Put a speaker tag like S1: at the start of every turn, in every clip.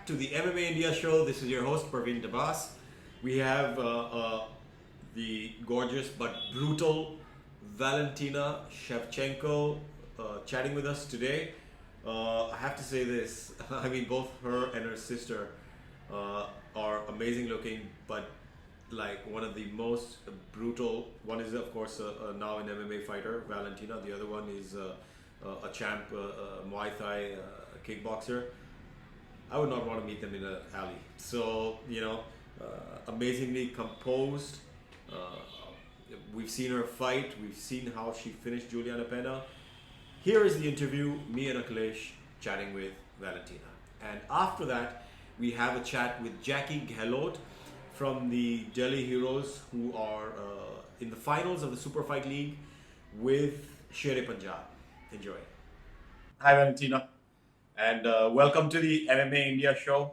S1: to the MMA India show. This is your host, Parvin Dabas. We have the gorgeous but brutal Valentina Shevchenko chatting with us today. I have to say this I mean, both her and her sister are amazing looking, but like one of the most brutal. One is, of course, now an MMA fighter, Valentina. The other one is a champ, Muay Thai kickboxer. I would not want to meet them in an alley. So, amazingly composed. Uh, we've seen her fight. We've seen how she finished Juliana Pena. Here is the interview, me and Akhilesh chatting with Valentina. And after that, we have a chat with Jacky Gahlot from the Delhi Heroes, who are in the finals of the Super Fight League with Sher Punjab. Enjoy. Hi, Valentina. And welcome to the MMA India show.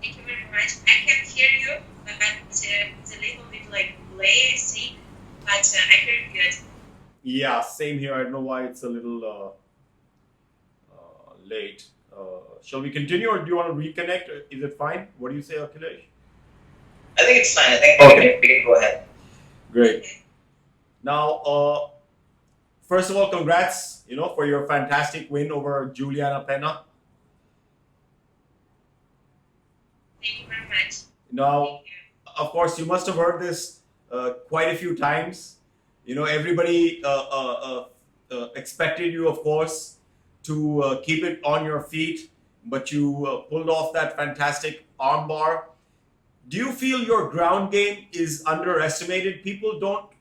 S2: Thank you very much. I can hear you, but it's a little bit like late, I think, but I hear you good.
S1: Yeah, same here. I don't know why it's a little late. Shall we continue, or do you want to reconnect? Is it fine? What do you say, Akhilesh?
S3: I think it's fine. I think we can go ahead.
S1: Great. Now, first of all, congrats, for your fantastic win over Juliana Pena.
S2: Thank you very much.
S1: Now, of course, you must have heard this quite a few times. Everybody expected you, of course, to keep it on your feet, but you pulled off that fantastic armbar. Do you feel your ground game is underestimated? People don't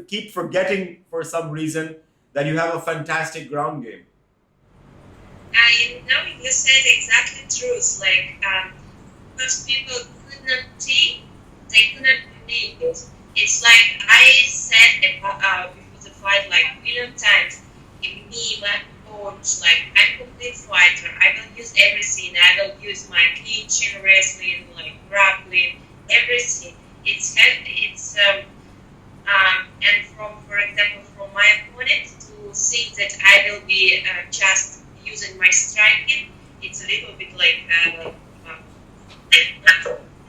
S1: keep forgetting for some reason that you have a fantastic ground game.
S2: I know you said exactly truth. Like, most people could not see, they could not believe it. It's like I said before the fight like a million times. If me, my coach, like I'm a complete fighter. I will use everything. I will use my clinching, wrestling, like grappling, everything. And for example, from my opponent to think that I will be just using my striking, it's a little bit like not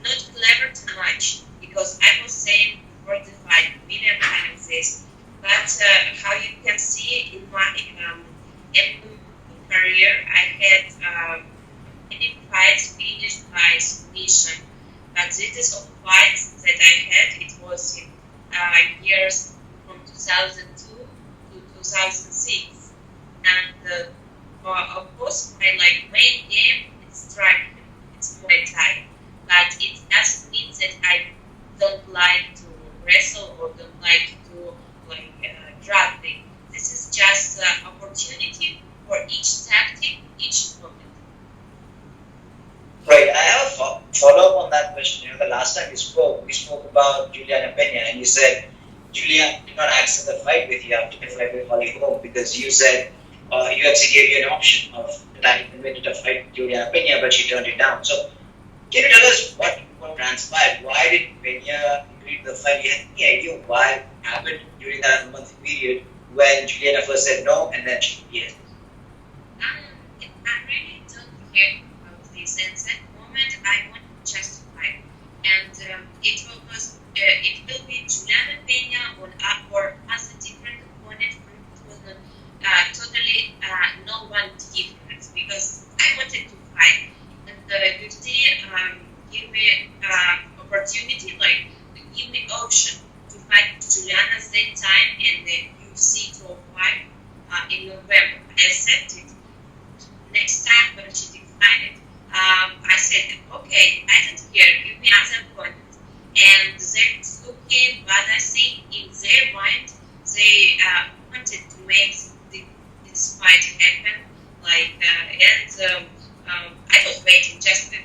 S2: clever too much, because I was saying before the fight a million times this. But how you can see in my career, I had many fights finished by submission. But this of fights that I had, it was in years from 2002 to 2006. And of course, my main game is striking. It's Muay Thai. But it doesn't mean that I don't like to wrestle or don't like to grappling. This is just an opportunity for each tactic, each moment.
S3: Right. I have a follow-up on that question. The last time we spoke about Juliana Pena, and you said Juliana did not accept the fight with you after the fight with Holly Holm, because you said UFC gave you an option of the time you wanted to fight Juliana Pena, but she turned it down. So, can you tell us what transpired? Why did Pena agree to the fight? You had any idea why it happened during that month period when Juliana first said no and then she yes?
S2: I really don't care about this. At that moment, I want to justify, and it will be Juliana Pena or as a different opponent. It was totally no one difference, because I wanted to fight, and UFC give me opportunity, give me option to fight Juliana at that time in the UFC 205 in November. I accepted. Next time when she declined it, I said, okay, I don't care, give me other opponent. And they're looking, but I think in their mind, they wanted to make this fight happen. I was waiting just to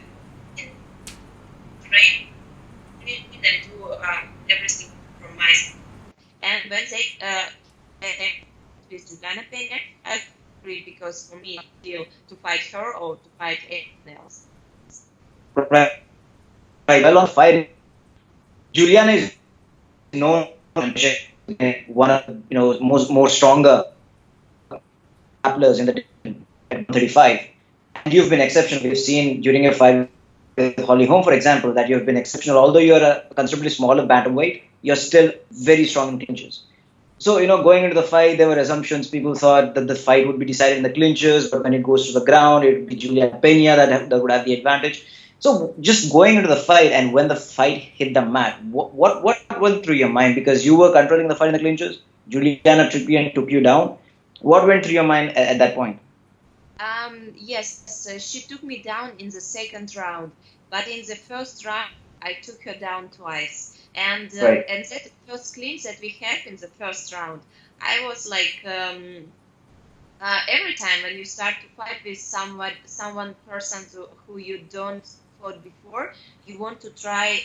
S2: train and do everything from my side. And when they with Juliana Pena, I agreed, because for me, still to fight her or to fight anyone else.
S3: Right. Well, on fight, Juliana is known one of more stronger grapplers in the division at 135, and you've been exceptional. We've seen during your fight with Holly Holm, for example, that you've been exceptional. Although you're a considerably smaller bantamweight, you're still very strong in clinches. So, going into the fight, there were assumptions. People thought that the fight would be decided in the clinches, but when it goes to the ground, it would be Juliana Pena that would have the advantage. So, just going into the fight, and when the fight hit the mat, what went through your mind? Because you were controlling the fight in the clinches, Juliana tripped you and took you down. What went through your mind at that point?
S2: Yes, she took me down in the second round, but in the first round, I took her down twice. And
S3: Right.
S2: and that first clinch that we had in the first round, I was like, every time when you start to fight with person who you don't fought before, you want to try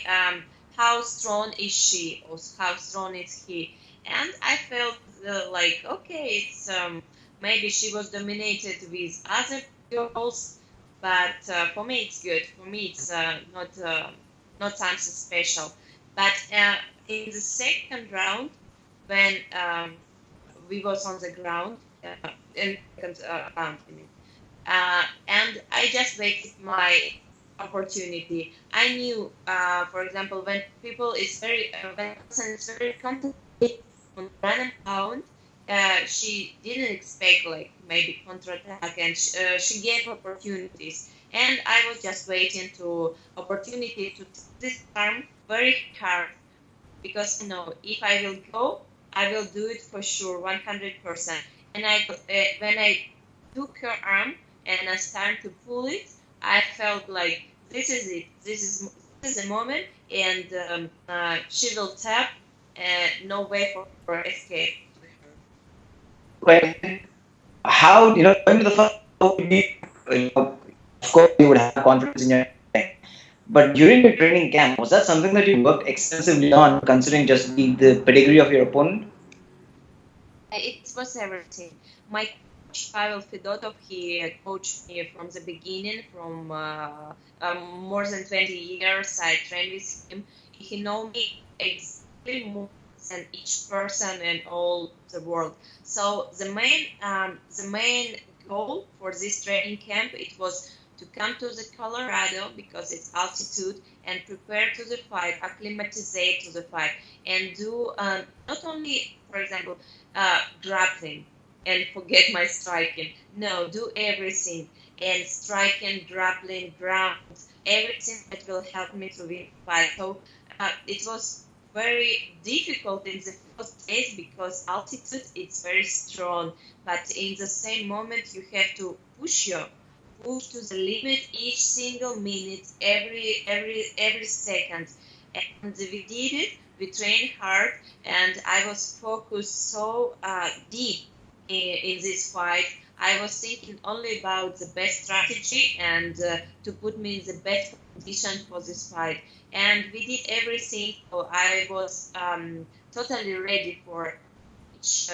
S2: how strong is she or how strong is he. And I felt like, okay, it's maybe she was dominated with other girls, but for me it's good. For me it's not something special. But in the second round, when we was on the ground, in the second round, and I just waited my opportunity. I knew, for example, when people is when person is very concentrated on run and pound, she didn't expect like maybe counterattack, and she gave opportunities. And I was just waiting to opportunity to this arm very hard, because if I will go, I will do it for sure, 100%. And when I took her arm and I started to pull it, I felt like this is it. This is the moment, and she will tap, and no way for escape.
S3: When, how, going to the first, of course, you would have confidence in your training. But during your training camp, was that something that you worked extensively on, considering just the pedigree of your opponent?
S2: It was everything. My coach Pavel Fedotov, he coached me from the beginning, from more than 20 years. I trained with him. He knows me exactly more than each person in all the world. So the main goal for this training camp, it was to come to the Colorado because it's altitude, and prepare to the fight, acclimatize to the fight, and do not only, for example, grappling and forget my striking. No, do everything, and striking, grappling, ground, everything that will help me to win the fight. So it was very difficult in the first days because altitude it's very strong, but in the same moment you have to push to the limit each single minute, every second. And we did it. We trained hard, and I was focused so deep in this fight. I was thinking only about the best strategy and to put me in the best condition for this fight. And we did everything. So I was totally ready for each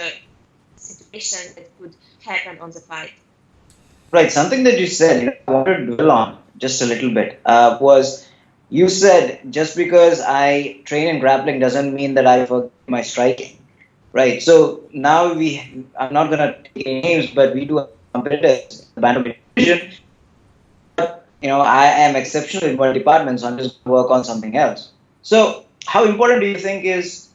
S2: situation that could happen on the fight.
S3: Right. Something that you said, I wanted to dwell on just a little bit, was you said just because I train in grappling doesn't mean that I forget my striking. Right. So now I'm not going to take any names, but we do have competitors in the bantamweight division. But, I am exceptional in one department, so I'm just going to work on something else. So how important do you think is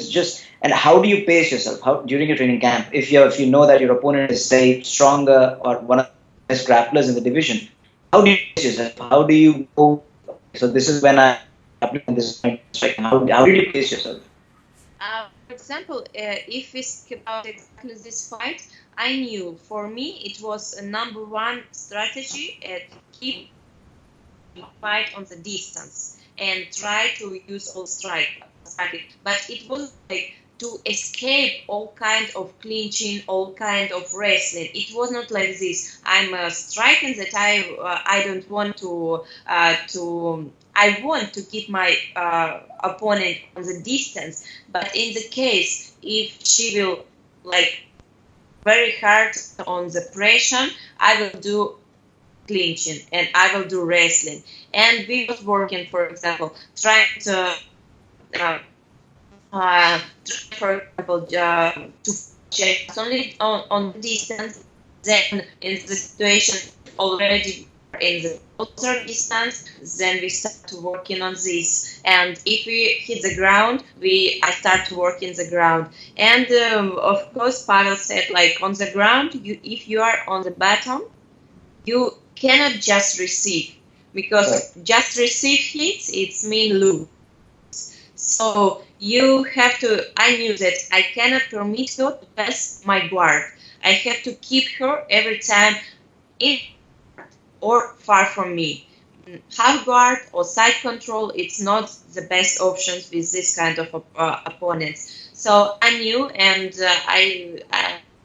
S3: just, and how do you pace yourself during your training camp? If you know that your opponent is, say, stronger or one of the best grapplers in the division, how do you pace yourself? How do you go? So this is when I apply this is my striking. How do you pace yourself?
S2: For example, if we speak about exactly this fight, I knew for me it was a number one strategy to keep the fight on the distance and try to use all striking. But it was like to escape all kind of clinching, all kind of wrestling. It was not like this. I'm striking that I don't want to I want to keep my opponent on the distance. But in the case if she will like very hard on the pressure, I will do clinching and I will do wrestling. And we was working, for example, trying to for example, to check only on distance, Then in the situation already in the closer distance, then we start working on this. And if we hit the ground, I start working the ground. And of course, Pavel said, like on the ground, if you are on the bottom, you cannot just receive, because just receive hits, it's mean lose. So you have to, I knew that I cannot permit her to pass my guard. I have to keep her every time in or far from me. Half guard or side control, it's not the best options with this kind of opponents. So I knew, and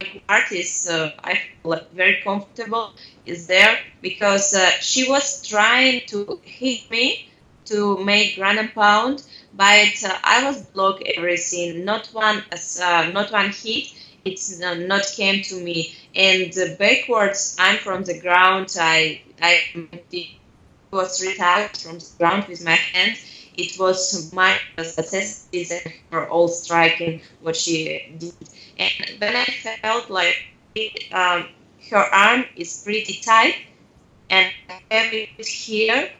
S2: my guard is, I feel very comfortable, is there, because she was trying to hit me to make ground and pound, but I was blocked everything. Not one hit. It's not came to me. And backwards, I'm from the ground. I was 3 times from the ground with my hands. It was my success for all striking what she did. And when I felt like her arm is pretty tight, and I have it here,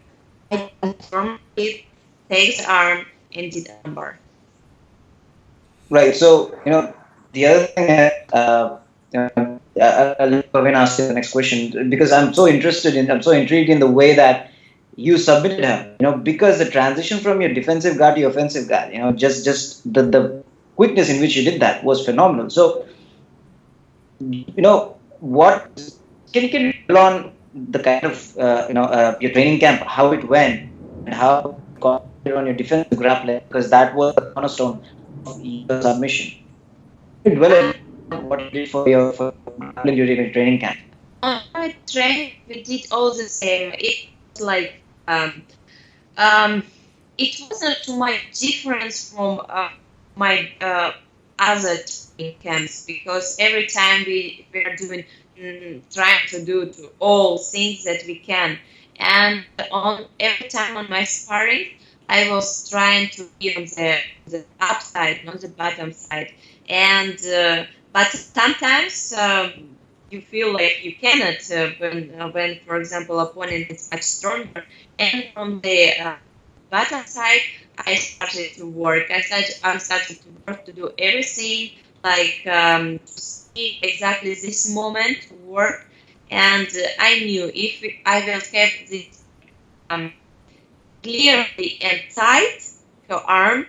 S2: I transformed it, take the arm, and did armbar.
S3: Right. So, the other thing, I'll let Parvin ask you the next question, because I'm so intrigued in the way that you submitted him. Because the transition from your defensive guard to your offensive guard, just the quickness in which you did that was phenomenal. So, what can you tell on the kind of your training camp, how it went, and how you got on your defensive grappling, because that was the cornerstone of your submission. Well, what you did for grappling during your training camp.
S2: On my training, we did all the same. It was like it wasn't too much difference from my other training camps, because every time we were doing, trying to do all things that we can, and every time on my sparring, I was trying to be on the upside, not the bottom side, and but sometimes you feel like you cannot when, for example, opponent is much stronger, and from the bottom side, I started to work. I started to work to do everything, like to see exactly this moment to work, and I knew if I will have this clearly and tight her arm,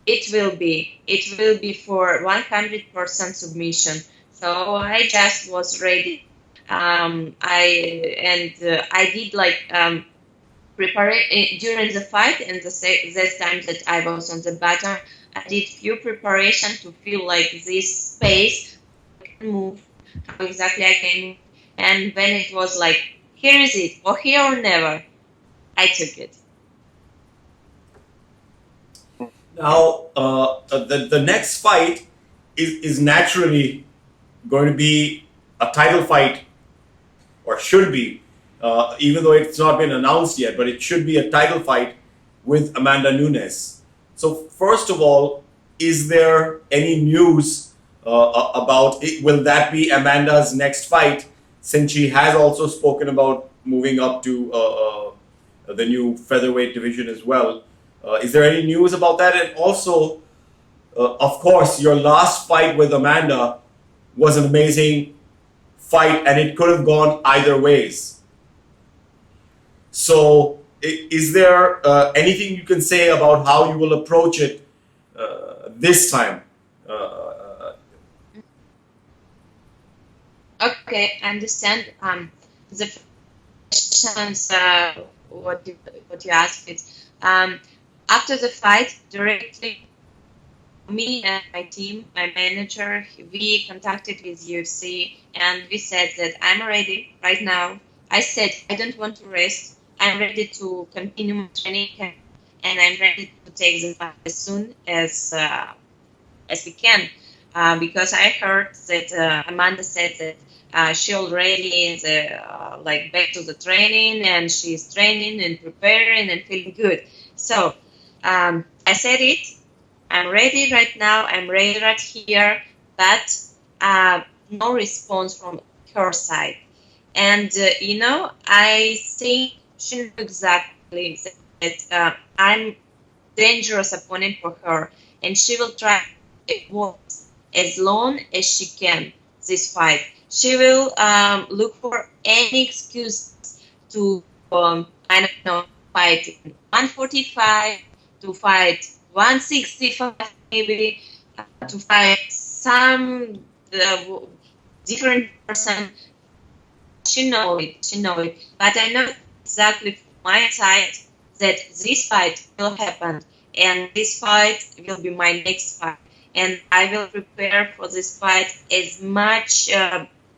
S2: it will be for 100% submission. So I just was ready. I did like prepare during the fight, and this time that I was on the bottom, I did few preparation to feel like this space I can move, how exactly I can move. And when it was like, here is it, or here or never, I took it.
S1: Now, the next fight is naturally going to be a title fight, or should be, even though it's not been announced yet, but it should be a title fight with Amanda Nunes. So first of all, is there any news about it? Will that be Amanda's next fight, since she has also spoken about moving up to the new featherweight division as well? Is there any news about that? And also, of course, your last fight with Amanda was an amazing fight, and it could have gone either ways. So, is there anything you can say about how you will approach it this time?
S2: Okay, I understand. The questions what you asked it. After the fight, directly, me and my team, my manager, we contacted with UFC, and we said that I'm ready right now. I said I don't want to rest. I'm ready to continue my training camp, and I'm ready to take the fight as soon as we can. Because I heard that Amanda said that she already is like back to the training, and she's training and preparing and feeling good. So I said it. I'm ready right now. I'm ready right here. But no response from her side. And, I think she knows exactly that I'm dangerous opponent for her, and she will try it once as long as she can this fight. She will look for any excuse to I don't know, fight in 145, to fight 165 maybe, to fight some different person. She know it. But I know exactly from my side that this fight will happen, and this fight will be my next fight, and I will prepare for this fight as much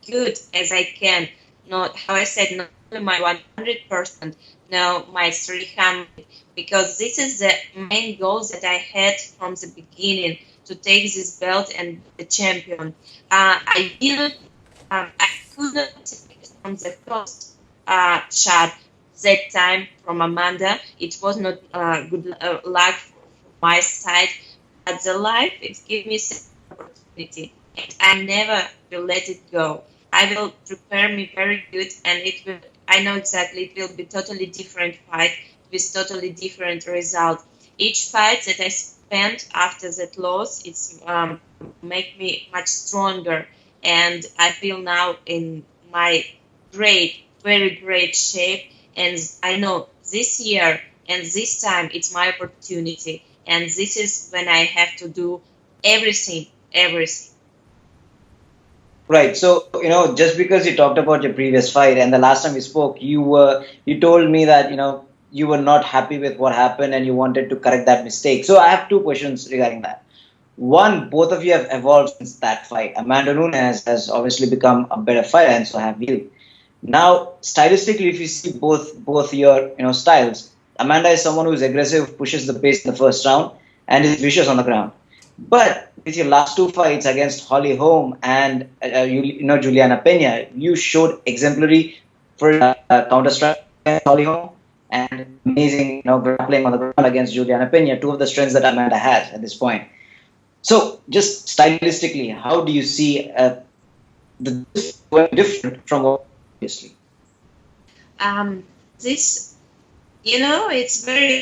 S2: good as I can. Not how I said, not only my 100%, no, my 300, because this is the main goal that I had from the beginning, to take this belt and be the champion. I didn't, I couldn't take it from the first shot that time from Amanda. It was not good luck from my side, but the life it gave me such opportunity, and I never will let it go. I will prepare me very good, and it will. I know exactly it will be totally different fight with totally different result. Each fight that I spent after that loss, it's make me much stronger, and I feel now in my very great shape. And I know this year and this time it's my opportunity, and this is when I have to do everything.
S3: Right. So, just because you talked about your previous fight and the last time we spoke, you told me that, you were not happy with what happened and you wanted to correct that mistake. So I have two questions regarding that. One, both of you have evolved since that fight. Amanda Nunes has obviously become a better fighter, and so have you. Now, stylistically, if you see both your styles, Amanda is someone who is aggressive, pushes the pace in the first round, and is vicious on the ground. But with your last two fights against Holly Holm and Juliana Pena, you showed exemplary for counter strike against Holly Holm and amazing grappling on the ground against Juliana Pena, two of the strengths that Amanda has at this point. So, just stylistically, how do you see the different from what previously?
S2: This, it's very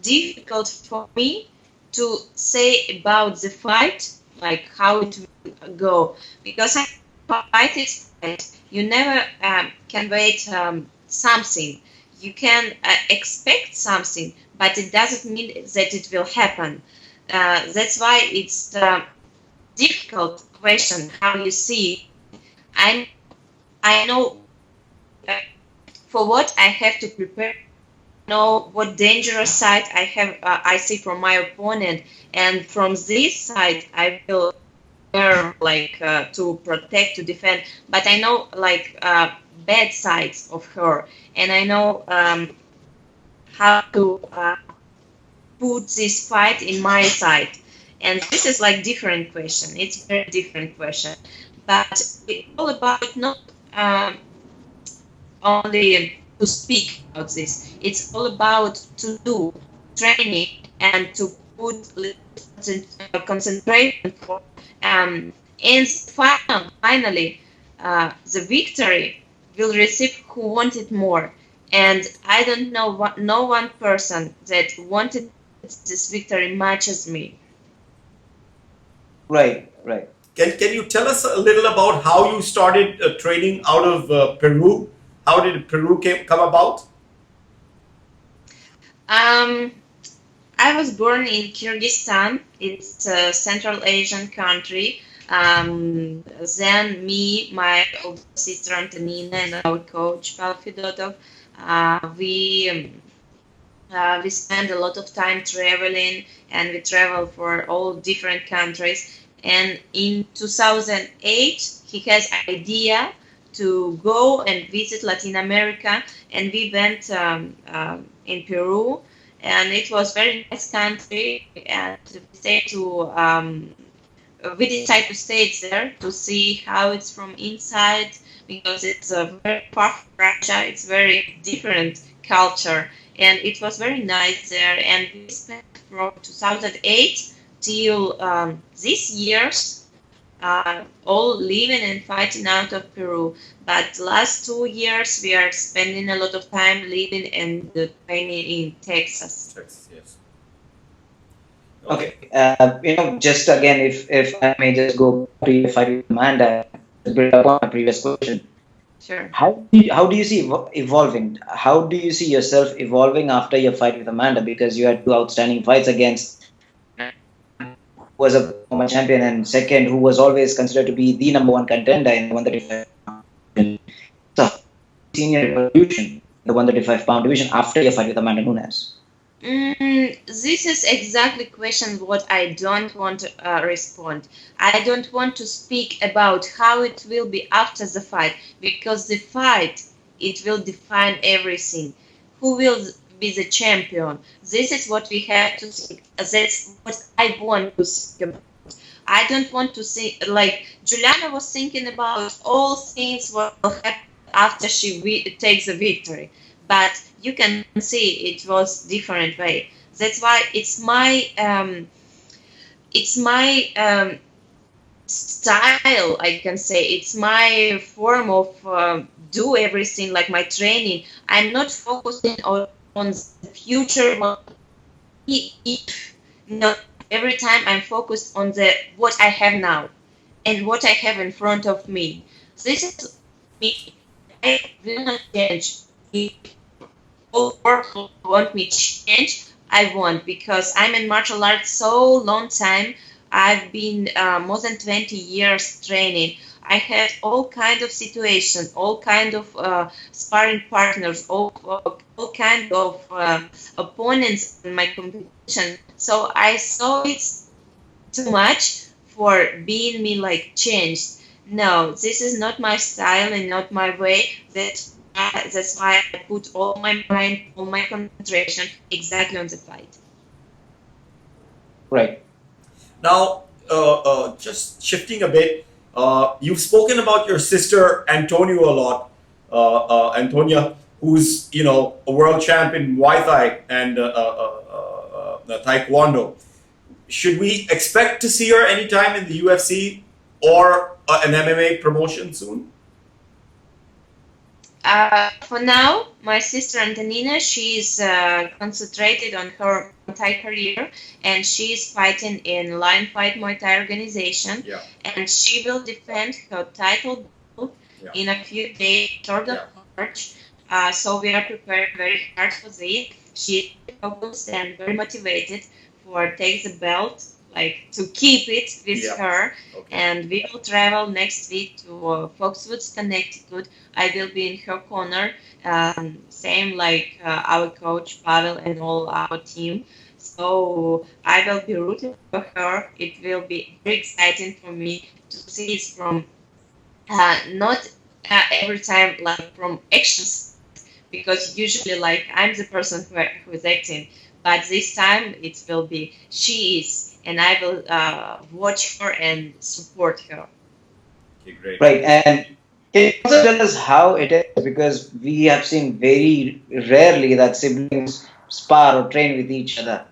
S2: difficult for me to say about the fight, like how it will go, because fight is fight. You never can wait something. You can expect something, but it doesn't mean that it will happen. That's why it's a difficult question how you see. I know for what I have to prepare, know what dangerous side I see from my opponent, and from this side I will learn to protect, to defend. But I know bad sides of her, and I know how to put this fight in my side. And this is different question. It's very different question, but it's all about not only to speak about this. It's all about to do training and to put concentration for and finally the victory will receive who wanted more. And I don't know no one person that wanted this victory much as me.
S3: Right.
S1: Can you tell us a little about how you started training out of Peru? How did Peru come about?
S2: I was born in Kyrgyzstan. It's a Central Asian country. Then me, my older sister Antonina, and our coach Pavel Fedotov, we spend a lot of time traveling, and we travel for all different countries. And in 2008, he has idea to go and visit Latin America, and we went in Peru, and it was very nice country, and we decided to stay there to see how it's from inside, because it's very far from Russia. It's very different culture, and it was very nice there. And we spent from 2008 till this year's all living and fighting out of Peru. But last 2 years we are spending a lot of time living and training in Texas.
S1: Texas, yes.
S3: Okay. Just again, if I may just go to your fight with Amanda, to build upon my previous question.
S2: Sure.
S3: How do you see evolving? How do you see yourself evolving after your fight with Amanda? Because you had two outstanding fights against who was a former champion, and second, who was always considered to be the number one contender in the 135. So, senior evolution, the 135-pound division after your fight with Amanda Nunes.
S2: This is exactly question what I don't want to respond. I don't want to speak about how it will be after the fight, because the fight, it will define everything. Who will be the champion? This is what we have to think. That's what I want to think about. I don't want to think like Juliana was thinking about all things what will happen after she takes the victory, but you can see it was different way. That's why it's my style. I can say it's my form of do everything like my training. I'm not focusing on the future. No, every time I'm focused on the what I have now and what I have in front of me. This is me. I will not change. If all world want me to change, I won't, because I'm in martial arts so long time. I've been more than 20 years training. I had all kind of situations, all kind of sparring partners, all kind of opponents in my competition. So I saw it's too much for being me like changed. No, this is not my style and not my way. That's why I put all my mind, all my concentration exactly on the fight.
S3: Right.
S1: Now, just shifting a bit, you've spoken about your sister Antonio a lot, Antonia, who's a world champion in Muay Thai and Taekwondo. Should we expect to see her anytime in the UFC or an MMA promotion soon?
S2: For now, my sister Antonina, she's concentrated on her Muay Thai career, and she's fighting in Lion Fight Muay Thai organization,
S1: Yeah.
S2: and she will defend her title in a few days, 3rd of March. So we are prepared very hard for this. She's focused and very motivated for take the belt, like to keep it with her.
S1: Okay.
S2: And we will travel next week to Foxwoods, Connecticut. I will be in her corner, same like our coach Pavel and all our team. So I will be rooting for her. It will be very exciting for me to see it from not every time like from actions, because usually like I'm the person who is acting, but this time it will be she is, and I will watch her and support her.
S1: Okay, great.
S3: Right. And can you also tell us how it is? Because we have seen very rarely that siblings spar or train with each other.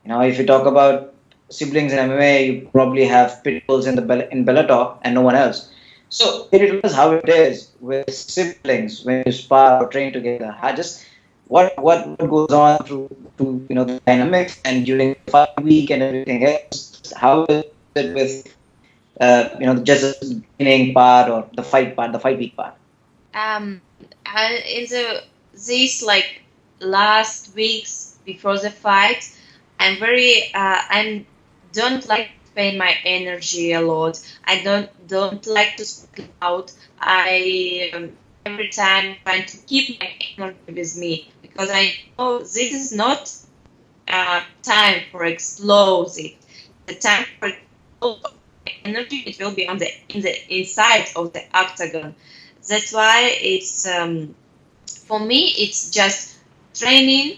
S3: If you talk about siblings in MMA, you probably have pit bulls in Bellator and no one else. So can you tell us how it is with siblings when you spar or train together? What goes on through the dynamics and during the fight week and everything else? How is it with just the training part or the fight week part?
S2: In these like last weeks before the fight, I'm very I don't like to spend my energy a lot. I don't like to speak out. I every time trying to keep my energy with me, because I know this is not time for explosive. The time for energy, it will be in the inside of the octagon. That's why it's for me it's just training,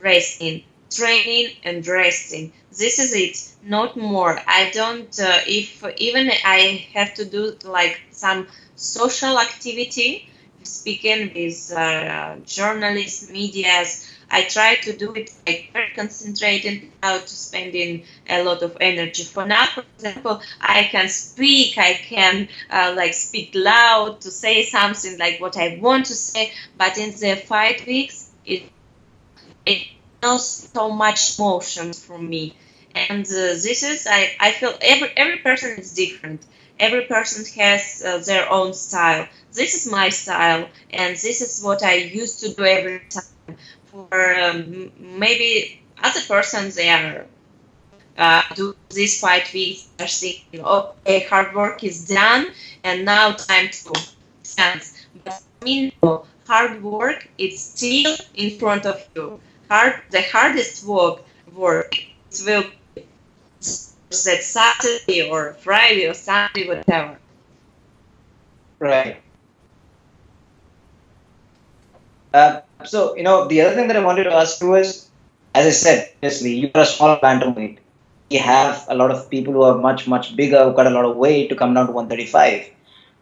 S2: resting, training and resting. This is it, not more. I don't if even I have to do like some social activity speaking with journalists, medias. I try to do it like very concentrated without spending a lot of energy. For now, for example, I can speak, I can like speak loud to say something like what I want to say, but in the fight weeks, it not so much emotion from me. And this is, I feel every person is different. Every person has their own style. This is my style, and this is what I used to do every time. For maybe other persons, they are do this fight weeks, are thinking, okay, hard work is done, and now time to dance. But for me, no, hard work is still in front of you. The hardest work it will be that Saturday or Friday or Sunday, whatever.
S3: Right. So, the other thing that I wanted to ask you is, as I said, obviously, you are a small bantamweight. We have a lot of people who are much, much bigger, who got a lot of weight to come down to 135.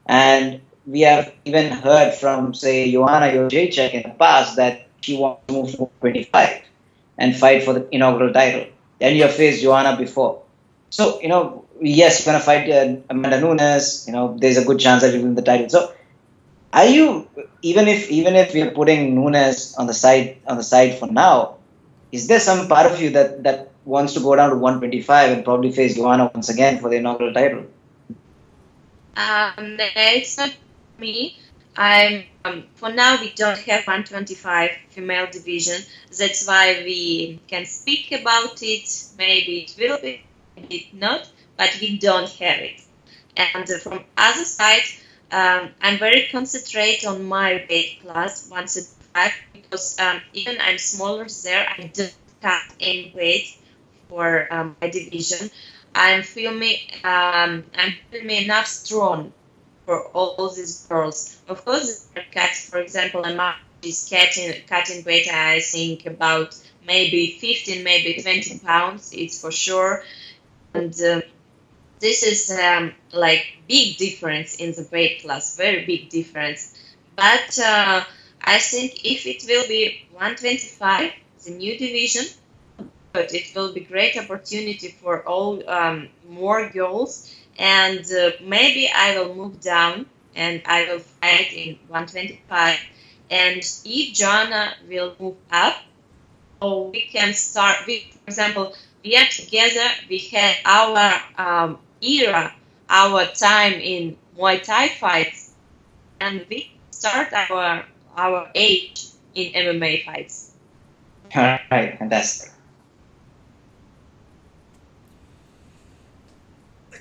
S3: And we have even heard from, say, Joanna Jacek in the past that she wants to move to 125 and fight for the inaugural title. And you have faced Joanna before. So, yes, you're going to fight Amanda Nunes. There's a good chance that you win the title. So, are you, even if we're putting Nunes on the side for now, is there some part of you that wants to go down to 125 and probably face Joanna once again for the inaugural title?
S2: It's not me. For now we don't have 125 female division. That's why we can speak about it. Maybe it will be, maybe not, but we don't have it. And from other side, I'm very concentrate on my weight class 175 because even I'm smaller there, I don't cut any weight for my division. I'm feeling enough strong for all these girls. Of course, there are cuts. For example, is cutting weight. I think about maybe 15, maybe 20 pounds. It's for sure, and this is like big difference in the weight class, very big difference. But I think if it will be 125, the new division, but it will be great opportunity for all more girls, and maybe I will move down and I will fight in 125. And if Joanna will move up, or we can start. For example, we are together. We had our era, our time in Muay Thai fights, and we start our age in MMA fights.
S3: All right, fantastic.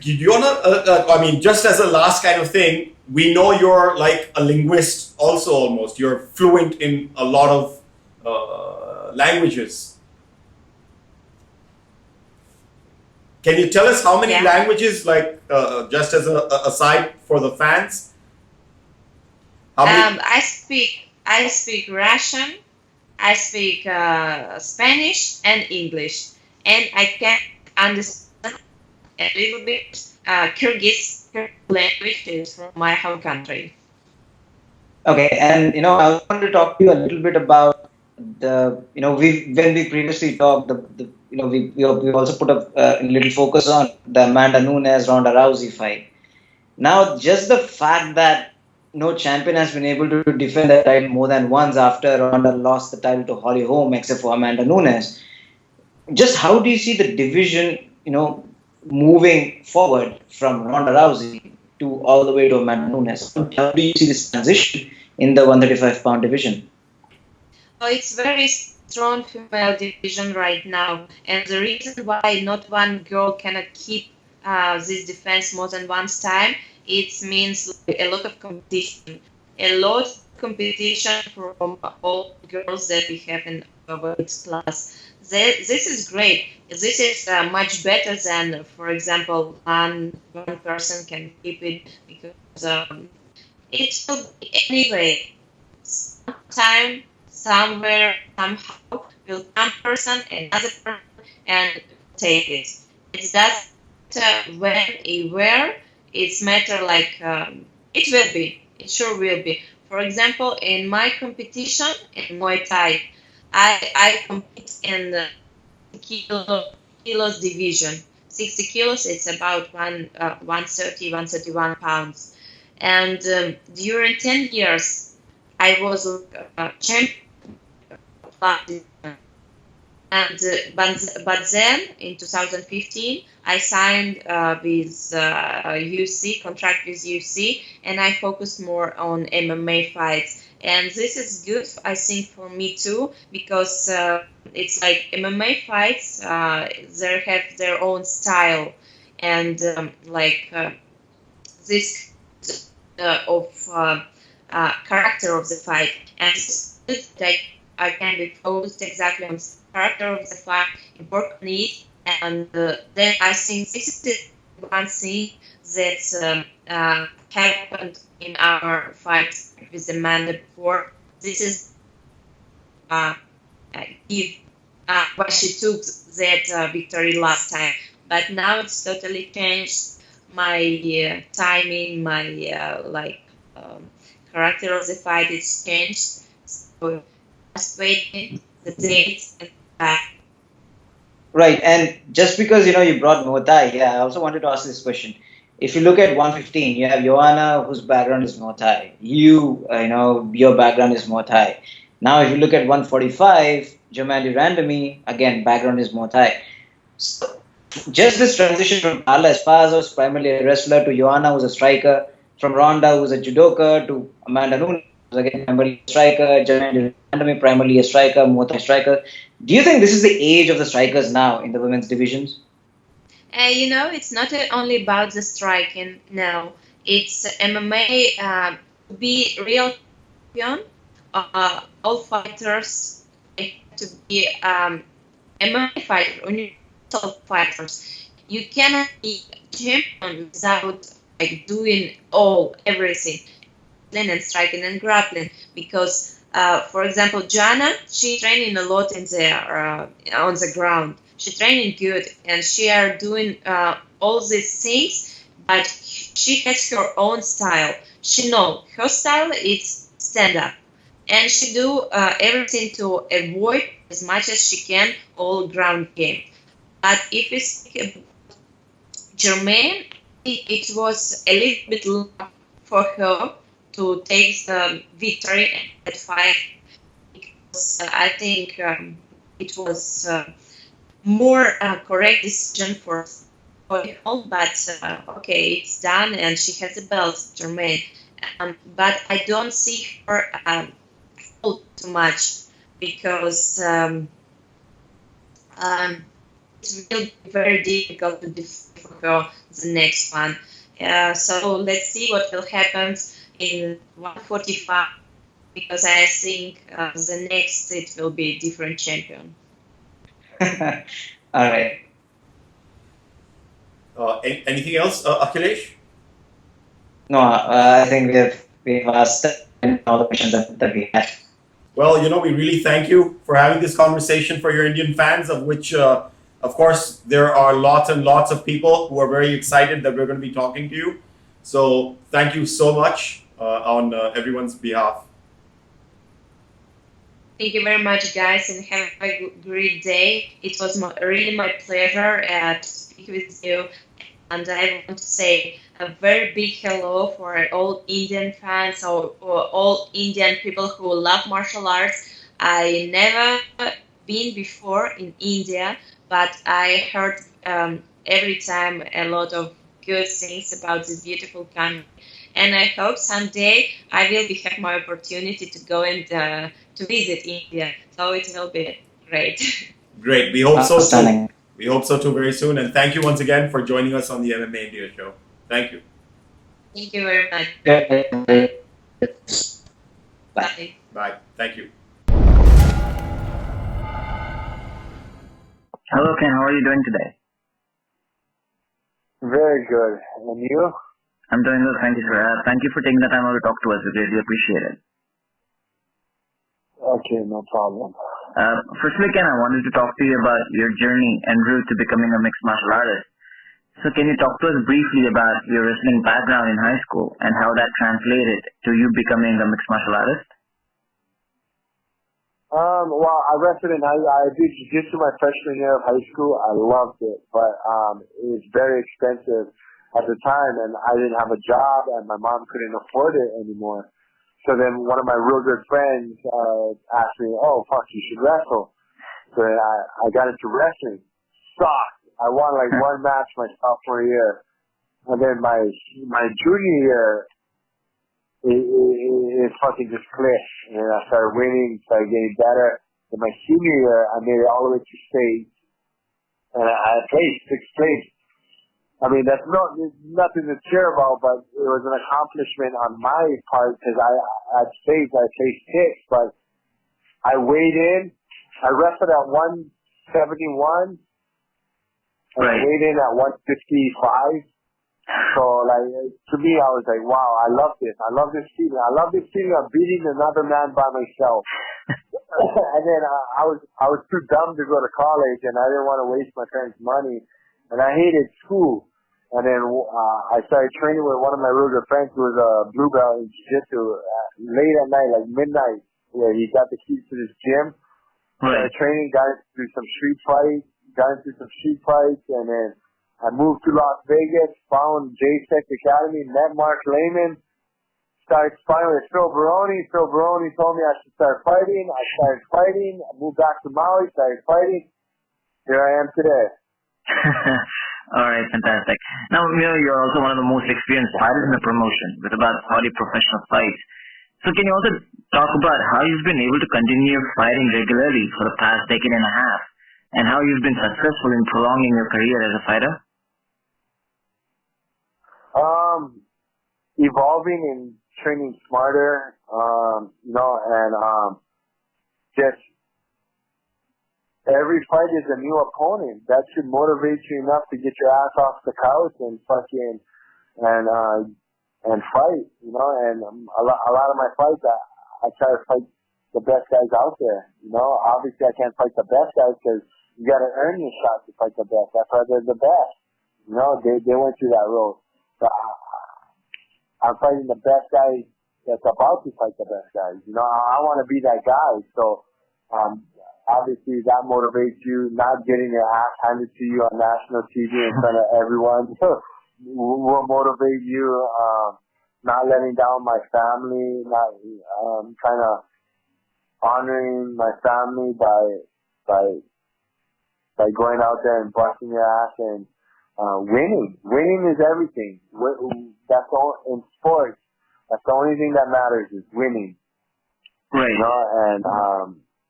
S1: You wanna, just as a last kind of thing, we know you're like a linguist also almost. You're fluent in a lot of languages. Can you tell us how many languages, like just as a aside for the fans? How many?
S2: I speak Russian, I speak Spanish and English, and I can understand a little bit Kyrgyz language is from my home country.
S3: Okay, and I want to talk to you a little bit about the when we previously talked, we also put a little focus on the Amanda Nunes Ronda Rousey fight. Now, just the fact that no champion has been able to defend the title more than once after Ronda lost the title to Holly Holm, except for Amanda Nunes. Just how do you see the division, moving forward from Ronda Rousey to all the way to Amanda Nunes? How do you see this transition in the 135-pound division?
S2: Oh, it's very strong female division right now, and the reason why not one girl cannot keep this defense more than one time, it means a lot of competition, from all girls that we have in our weight class. This is great. This is much better than, for example, one person can keep it, because it will be anyway. Sometime, somewhere, somehow, will one person, another person, and take it. It doesn't when, where. It's matter like it will be. It sure will be. For example, in my competition in Muay Thai, I compete in the kilos division. 60 kilos, it's about 131 pounds. And during 10 years, I was champion. And but then in 2015, I signed with UFC, contract with UFC, and I focused more on MMA fights. And this is good, I think, for me too, because it's like MMA fights, they have their own style, and this of character of the fight, and like I can be focused exactly on the character of the fight, important needs, and then I think this is the one thing that happened in our fight with Amanda before. This is give why she took that victory last time, but now it's totally changed. My timing, my character of the fight is changed. So just waiting the date and
S4: Right, and just because you brought Muay Thai, yeah, I also wanted to ask this question. If you look at 115, you have Joanna, whose background is Muay Thai. Your background is Muay Thai. Now, if you look at 145, Jamali Randomi, again, background is Muay Thai. So, just this transition from Carla Esparza, who's primarily a wrestler, to Joanna, who's a striker, from Ronda, who's a judoka, to Amanda Nunes, who's again primarily a striker, Jamali Randomi, primarily a striker, Muay Thai striker. Do you think this is the age of the strikers now in the women's divisions?
S2: it's not only about the striking now. It's MMA to be real champion. All fighters have to be MMA fighters, universal fighters. You cannot be champion without doing everything, and striking and grappling, because for example, Jana, she training a lot in there on the ground. She training good, and she are doing all these things, but she has her own style. She know her style is stand up, and she do everything to avoid as much as she can all ground game. But if we speak about Jermaine, it was a little bit luck for her to take the victory in that fight, because I think it was more correct decision for home. But okay, it's done, and she has a belt, Jermaine. But I don't see her hold too much, because it will be very difficult to defeat for her the next one. So let's see what will happen in 145, because I think the next it will be a different champion.
S4: All right.
S1: Anything else, Akhilesh?
S4: No, I think we've asked all the questions that we had.
S1: Well, we really thank you for having this conversation for your Indian fans, of which, of course, there are lots and lots of people who are very excited that we're going to be talking to you. So thank you so much on everyone's behalf.
S2: Thank you very much, guys, and have a great day. It was really my pleasure to speak with you. And I want to say a very big hello for all Indian fans, or all Indian people who love martial arts. I never been before in India, but I heard every time a lot of good things about this beautiful country. And I hope someday I will have my opportunity to go and to visit India. So it will be great.
S1: Great. We hope so too. We hope so too very soon. And thank you once again for joining us on the MMA India show. Thank you.
S2: Thank you very much. Bye.
S1: Bye. Thank you.
S5: Hello, Ken. How are you doing today?
S6: Very good. And you?
S5: I'm doing good. Thank you, sir. Thank you for taking the time out to talk to us. We really appreciate it.
S6: Okay, no problem.
S5: Firstly, Ken, I wanted to talk to you about your journey and route to becoming a mixed martial artist. So can you talk to us briefly about your wrestling background in high school and how that translated to you becoming a mixed martial artist?
S6: Well, I wrestled I did jiu-jitsu my freshman year of high school. I loved it, but it was very expensive at the time, and I didn't have a job, and my mom couldn't afford it anymore. So then one of my real good friends asked me, "Oh, fuck, you should wrestle." So I got into wrestling. Sucked. I won like one match my sophomore year, and then my junior year, it fucking just clicked, and I started winning, started getting better. In my senior year, I made it all the way to state, and I placed sixth place. I mean, that's nothing to cheer about, but it was an accomplishment on my part because at state I placed sixth, but I weighed in. I wrestled at 171, and I weighed in at 155. So, like, to me, I was like, wow, I love this. I love this feeling. I love this feeling of beating another man by myself. And then I was too dumb to go to college, and I didn't want to waste my parents' money, and I hated school. And then I started training with one of my real good friends who was a blue belt in jiu-jitsu late at night, like midnight, where he got the keys to this gym. Started training, got into some street fights, and then I moved to Las Vegas, found J-Sec Academy, met Mark Lehman, started sparring with Phil Baroni. Phil Baroni told me I should start fighting. I started fighting. I moved back to Maui, started fighting. Here I am today.
S5: All right, fantastic. Now, you're also one of the most experienced fighters in the promotion with about 40 professional fights. So can you also talk about how you've been able to continue fighting regularly for the past decade and a half, and how you've been successful in prolonging your career as a fighter?
S6: Evolving and training smarter, and just every fight is a new opponent. That should motivate you enough to get your ass off the couch and fucking and fight, and a lot of my fights, I try to fight the best guys out there, Obviously, I can't fight the best guys because you got to earn your shot to fight the best. That's why they're the best. They went through that road. So I'm fighting the best guy that's about to fight the best guys. I want to be that guy. So obviously, that motivates you. Not getting your ass handed to you on national TV in front of everyone will motivate you. Not letting down my family. Not kind of honoring my family by going out there and busting your ass and winning. Winning is everything. That's all in sports. That's the only thing that matters is winning.
S5: Right.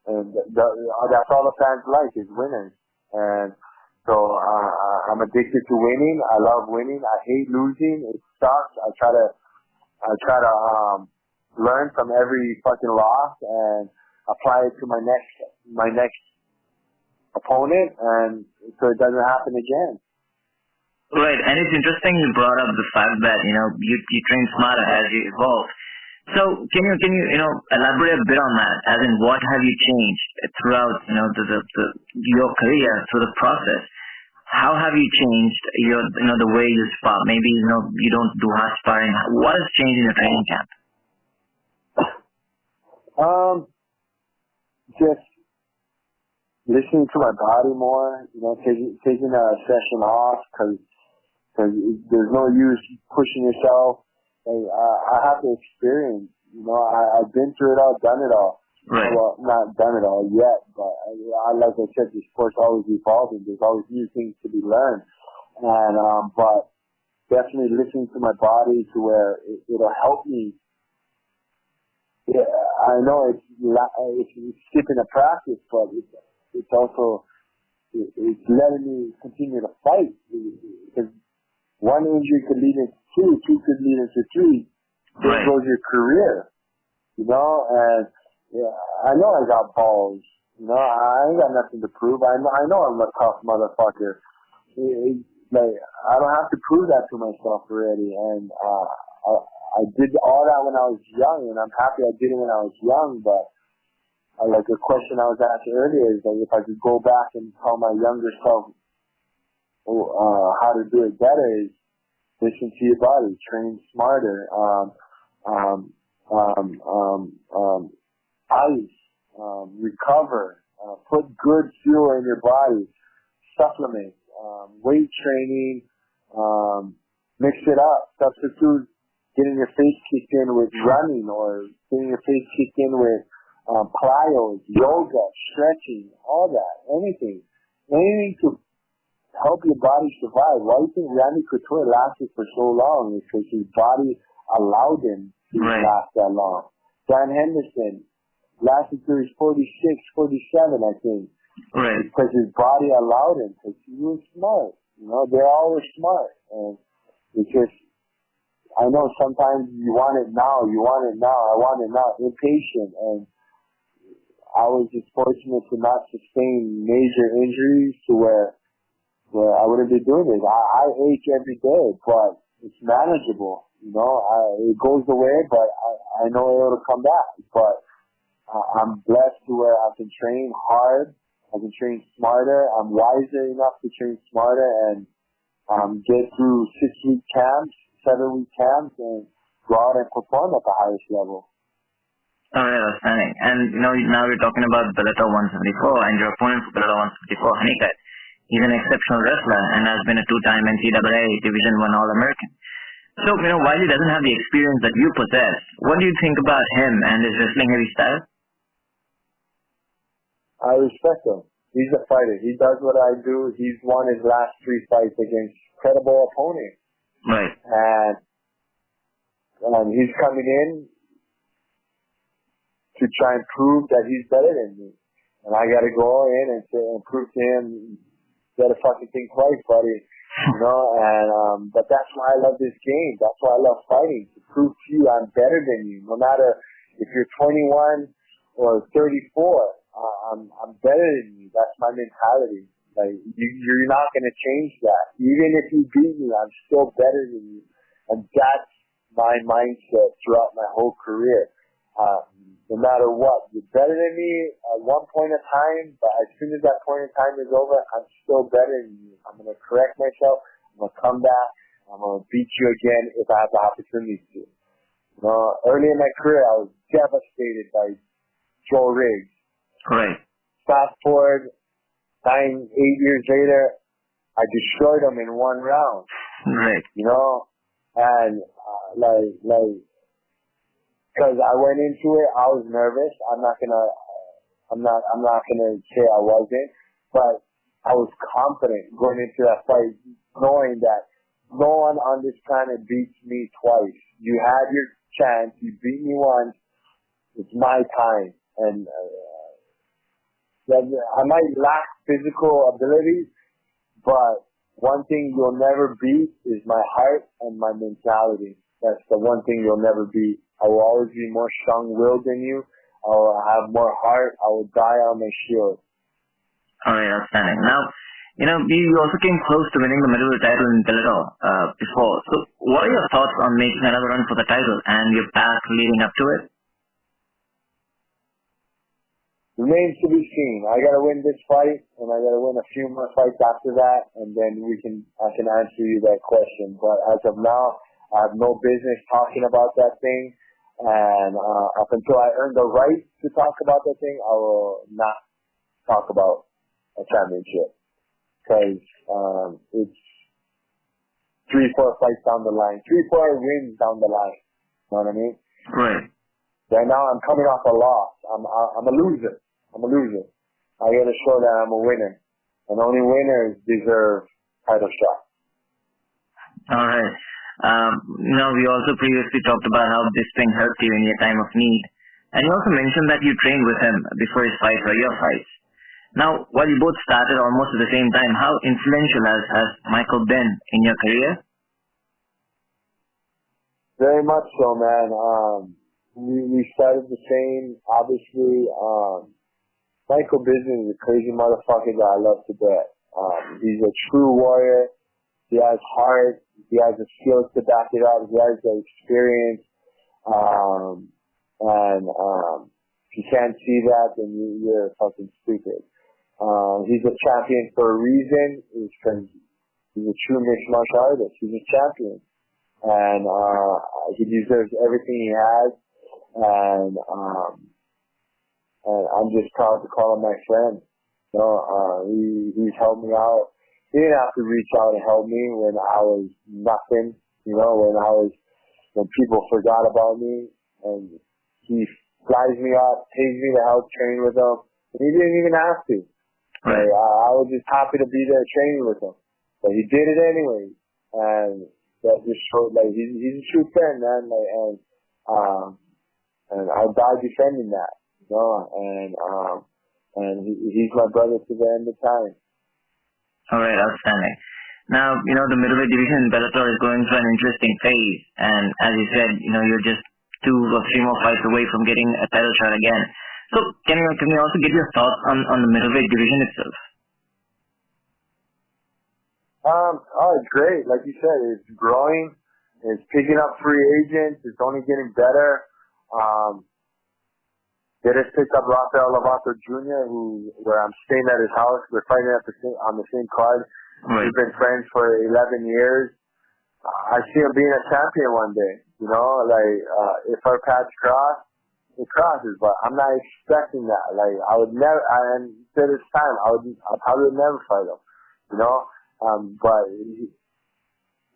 S6: And that's all the fans like is winners. And so I'm addicted to winning. I love winning. I hate losing. It sucks. I try to learn from every fucking loss and apply it to my next opponent, and so it doesn't happen again.
S5: Right, and it's interesting you brought up the fact that you train smarter as you evolve. So can you elaborate a bit on that? As in, what have you changed throughout your career through the process? How have you changed your the way you spar? Maybe you don't do hard sparring. What has changed in your training camp?
S6: Just listening to my body more. Taking a session off because there's no use pushing yourself. I have the experience. I've been through it all, done it all.
S5: Right.
S6: Well, not done it all yet, but like I said, the sport's always evolving. There's always new things to be learned. And but definitely listening to my body to where it'll help me. Yeah, I know it's skipping a practice, but it's also it's letting me continue to fight because one injury could lead into two could lead into three. There goes your career, and yeah, I know I got balls, I ain't got nothing to prove. I know I'm a tough motherfucker. Like, I don't have to prove that to myself already, and I did all that when I was young, and I'm happy I did it when I was young, but like a question I was asked earlier is like if I could go back and tell my younger self how to do it better is listen to your body, train smarter, ice, recover, put good fuel in your body, supplement, weight training, mix it up, substitute getting your face kicked in with running or getting your face kicked in with plyos, yoga, stretching, all that, anything to help your body survive. Why do you think Randy Couture lasted for so long? It's because his body allowed him to last that long. Dan Henderson lasted till he's 46, 47, I think.
S5: Right.
S6: Because his body allowed him, because he was smart. You know, they all were smart. And it's just, I know sometimes you want it now, I want it now, impatient. And I was just fortunate to not sustain major injuries to where I wouldn't be doing this. I ache every day, but it's manageable. You know, it goes away, but I know it'll come back. But I'm blessed to where I can train hard, I can train smarter, I'm wiser enough to train smarter and get through 6-week camps, 7-week camps, and go out and perform at the highest level.
S5: All right, outstanding. And now we're talking about Bellator 174, and your opponent for Bellator 174, Hanika. He's an exceptional wrestler and has been a 2-time NCAA Division I All-American. So, while he doesn't have the experience that you possess, what do you think about him and his wrestling heavy style?
S6: I respect him. He's a fighter. He does what I do. He's won his last 3 fights against credible opponents.
S5: Right.
S6: And he's coming in to try and prove that he's better than me. And I got to go in and prove to him, you got to fucking think twice, buddy. But that's why I love this game. That's why I love fighting, to prove to you I'm better than you. No matter if you're 21 or 34, I'm better than you. That's my mentality. Like, you're not going to change that. Even if you beat me, I'm still better than you. And that's my mindset throughout my whole career. No matter what, you're better than me at one point in time, but as soon as that point in time is over, I'm still better than you. I'm going to correct myself. I'm going to come back. I'm going to beat you again if I have the opportunity to. Early in my career, I was devastated by Joe Riggs.
S5: Right.
S6: Fast forward 9-8 years later, I destroyed him in 1 round.
S5: Right.
S6: And because I went into it, I was nervous. I'm not gonna say I wasn't, but I was confident going into that fight, knowing that no one on this planet beats me twice. You had your chance. You beat me once. It's my time, and I might lack physical abilities, but one thing you'll never beat is my heart and my mentality. That's the one thing you'll never beat. I will always be more strong-willed than you. I will have more heart. I will die on my shield.
S5: All right, outstanding. Now, you also came close to winning the middleweight title in Bellator before. So, what are your thoughts on making another run for the title and your path leading up to it?
S6: Remains to be seen. I gotta win this fight, and I gotta win a few more fights after that, and then I can answer you that question. But as of now, I have no business talking about that thing, and up until I earn the right to talk about that thing, I will not talk about a championship, because it's 3-4 fights down the line, 3-4 wins down the line. You know what I mean?
S5: Right.
S6: Right now, I'm coming off a loss. I'm a loser. I gotta show that I'm a winner, and only winners deserve title shot.
S5: All right. We also previously talked about how this thing helped you in your time of need. And you also mentioned that you trained with him before his fights or your fights. Now, while you both started almost at the same time, how influential has Michael been in your career?
S6: Very much so, man. We started the same, obviously. Michael Bisping is a crazy motherfucker that I love to death. He's a true warrior. He has heart. He has the skills to back it up. He has the experience. If you can't see that, then you're fucking stupid. He's a champion for a reason. It's because He's a true mixed martial artist. He's a champion. And he deserves everything he has. And I'm just proud to call him my friend. You know, he's helped me out. He didn't have to reach out and help me when I was nothing, you know, when people forgot about me. And he flies me up, pays me to help train with him. And he didn't even have to.
S5: Right.
S6: Like, I was just happy to be there training with him. But he did it anyway. And that just showed, like, he's a true friend, man. Like, and I'll die defending that, you know. And he's my brother to the end of time.
S5: All right, outstanding. Now, you know, the middleweight division in Bellator is going through an interesting phase. And as you said, you know, you're just 2 or 3 more fights away from getting a title shot again. So can you also get your thoughts on the middleweight division itself?
S6: It's great. Like you said, it's growing. It's picking up free agents. It's only getting better. They just picked up Rafael Lovato Jr., where I'm staying at his house. We're fighting on the same card.
S5: Right.
S6: We've been friends for 11 years. I see him being a champion one day. You know, like, if our paths cross, it crosses, but I'm not expecting that. Like, I would never, and to this time, I probably would never fight him, you know? But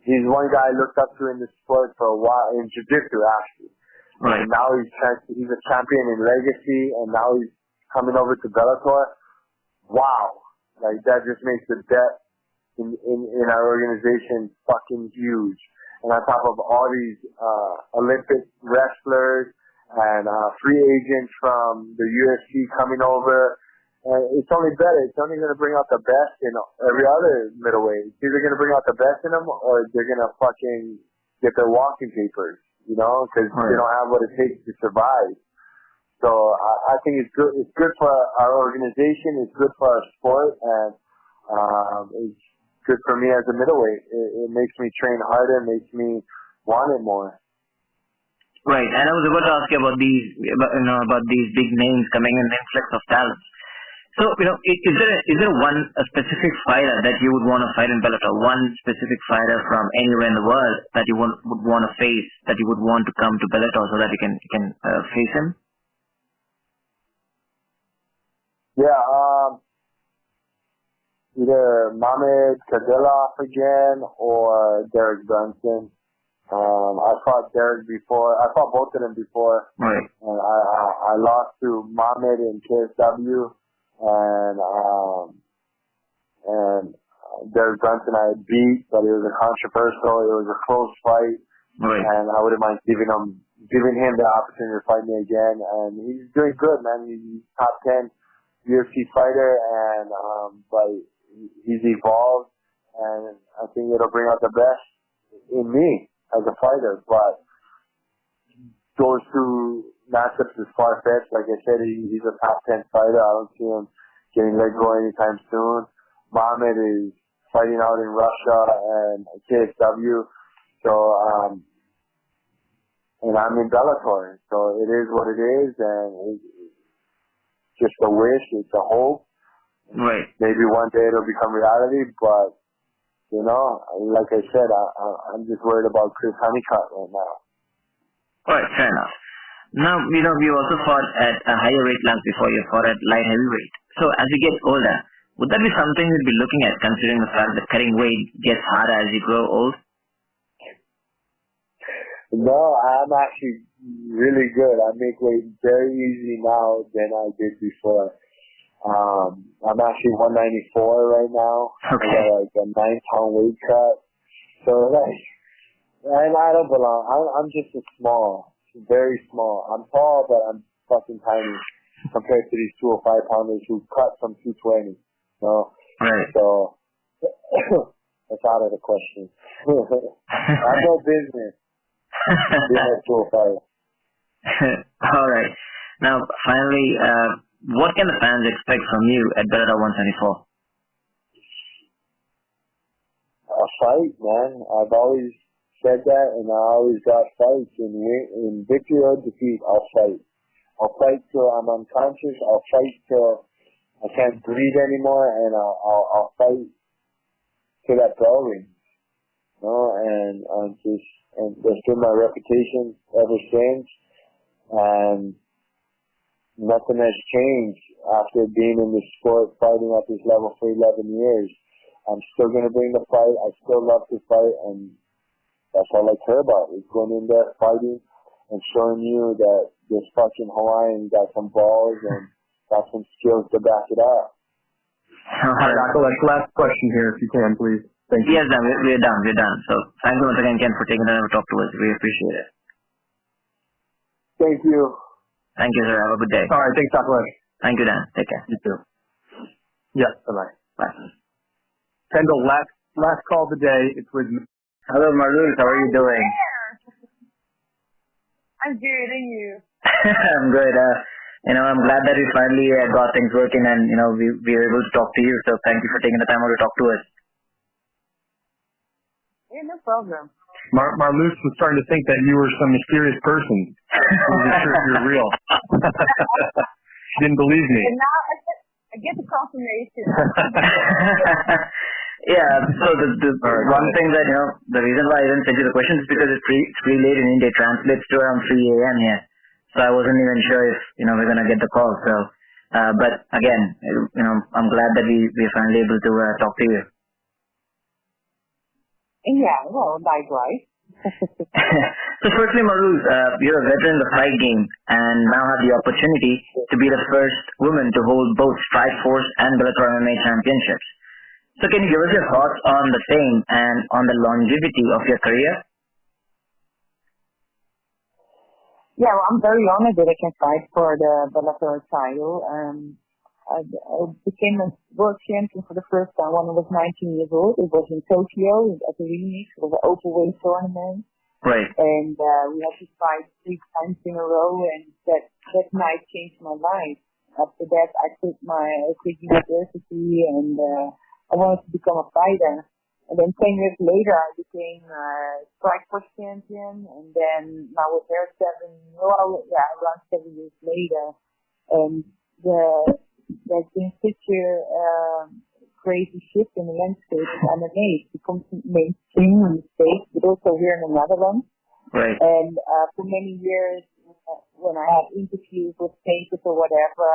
S6: he's one guy I looked up to in the sport for a while, in jiu-jitsu, actually.
S5: Right.
S6: And now he's a champion in legacy, and now he's coming over to Bellator. Wow. Like, that just makes the depth in our organization fucking huge. And on top of all these Olympic wrestlers and free agents from the UFC coming over, it's only better. It's only going to bring out the best in every other middleweight. It's either going to bring out the best in them, or they're going to fucking get their walking papers, you know, because they don't have what it takes to survive. So I think it's good. It's good for our organization. It's good for our sport, and it's good for me as a middleweight. It makes me train harder. It makes me want it more.
S5: Right, and I was about to ask you about these big names coming in, influx of talent. So, you know, is there a specific fighter that you would want to fight in Bellator? One specific fighter from anywhere in the world that you would want to face, that you would want to come to Bellator so that you can face him?
S6: Yeah, either Mamed Kadyrov again or Derek Brunson. I fought Derek before. I fought both of them before.
S5: Right.
S6: And I lost to Mamed in KSW, and Derek Brunson I beat, but it was a controversial. It was a close fight.
S5: Right.
S6: And I wouldn't mind giving him the opportunity to fight me again. And he's doing good, man. He's top 10 UFC fighter, and but he's evolved, and I think it'll bring out the best in me as a fighter. But those two matchups is far-fetched. Like I said, he's a top 10 fighter. I don't see him getting let go anytime soon. Mohamed is fighting out in Russia and KSW, so and I'm in Bellator, so it is what it is, and it's just a wish, it's a hope.
S5: Right.
S6: Maybe one day it'll become reality, but, you know, like I said, I'm just worried about Chris Honeycutt right now.
S5: Alright, fair enough. Now, you know, you also fought at a higher weight class before. You fought at light heavyweight. So as you get older, would that be something you'd be looking at, considering the fact that cutting weight gets harder as you grow old?
S6: No, I'm actually really good. I make weight very easy now than I did before. I'm actually 194 right now.
S5: Okay.
S6: I got like a 9-pound weight cut. So like, and I don't belong. I'm just a small, very small. I'm tall, but I'm fucking tiny compared to these 205 pounders who cut from 220. So,
S5: Right.
S6: So that's out of the question. I have no business being a 205.
S5: All right. Now, finally, what can the fans expect from you at Bellator 174?
S6: A fight, man. I've always said that, and I always got fights. In victory or defeat, I'll fight. I'll fight till I'm unconscious. I'll fight till I can't breathe anymore, and I'll fight to that bell ring. And that's been my reputation ever since. And nothing has changed after being in this sport, fighting at this level for 11 years. I'm still going to bring the fight. I still love to fight, and that's all I care about, is going in there, fighting, and showing you that this fucking Hawaiian got some balls and got some skills to back it up.
S7: Akhilesh, last question here, if you can, please. Thank you.
S5: Yes, Dan, we're done. So thank you once again, Ken, for taking the time to talk to us. We appreciate it.
S6: Thank you.
S5: Thank you, sir. Have a good day.
S7: All right, thanks, Akhilesh.
S5: Thank you, Dan. Take care.
S7: You too. Yeah, bye-bye.
S5: Bye.
S7: Kendall, last call of the day. It's with me.
S5: Hello, Marloes. How are you doing?
S8: I'm good, and you?
S5: I'm good. I'm glad that we finally got things working, and we were able to talk to you. So thank you for taking the time out to talk to us.
S8: Yeah, no problem.
S7: Marloes was starting to think that you were some mysterious person. I wasn't sure if you were real. She didn't believe me.
S8: And now I get the confirmation.
S5: Yeah, so the one thing that, the reason why I didn't send you the questions is because it's pretty late in India. It translates to around 3 a.m. here. So I wasn't even sure if, we're going to get the call. So, but again, I'm glad that we're finally able to talk to you.
S8: Yeah, well, likewise.
S5: So firstly, Marloes, you're a veteran in the fight game and now have the opportunity to be the first woman to hold both Strikeforce and Bellator MMA championships. So can you give us your thoughts on the same and on the longevity of your career?
S8: Yeah, well, I'm very honored that I can fight for the Bellator title. I became a world champion for the first time when I was 19 years old. It was in Tokyo at the Remix. It was an overweight tournament.
S5: Right.
S8: And we had to fight 3 times in a row, and that night changed my life. After that, I quit university, and I wanted to become a fighter. And then 10 years later, I became Strikeforce champion, and then I was there around 7 years later. And there's been such a crazy shift in the landscape of MMA. It's become mainstream in the States, but also here in the Netherlands.
S5: Right.
S8: And for many years, when I had interviews with papers or whatever,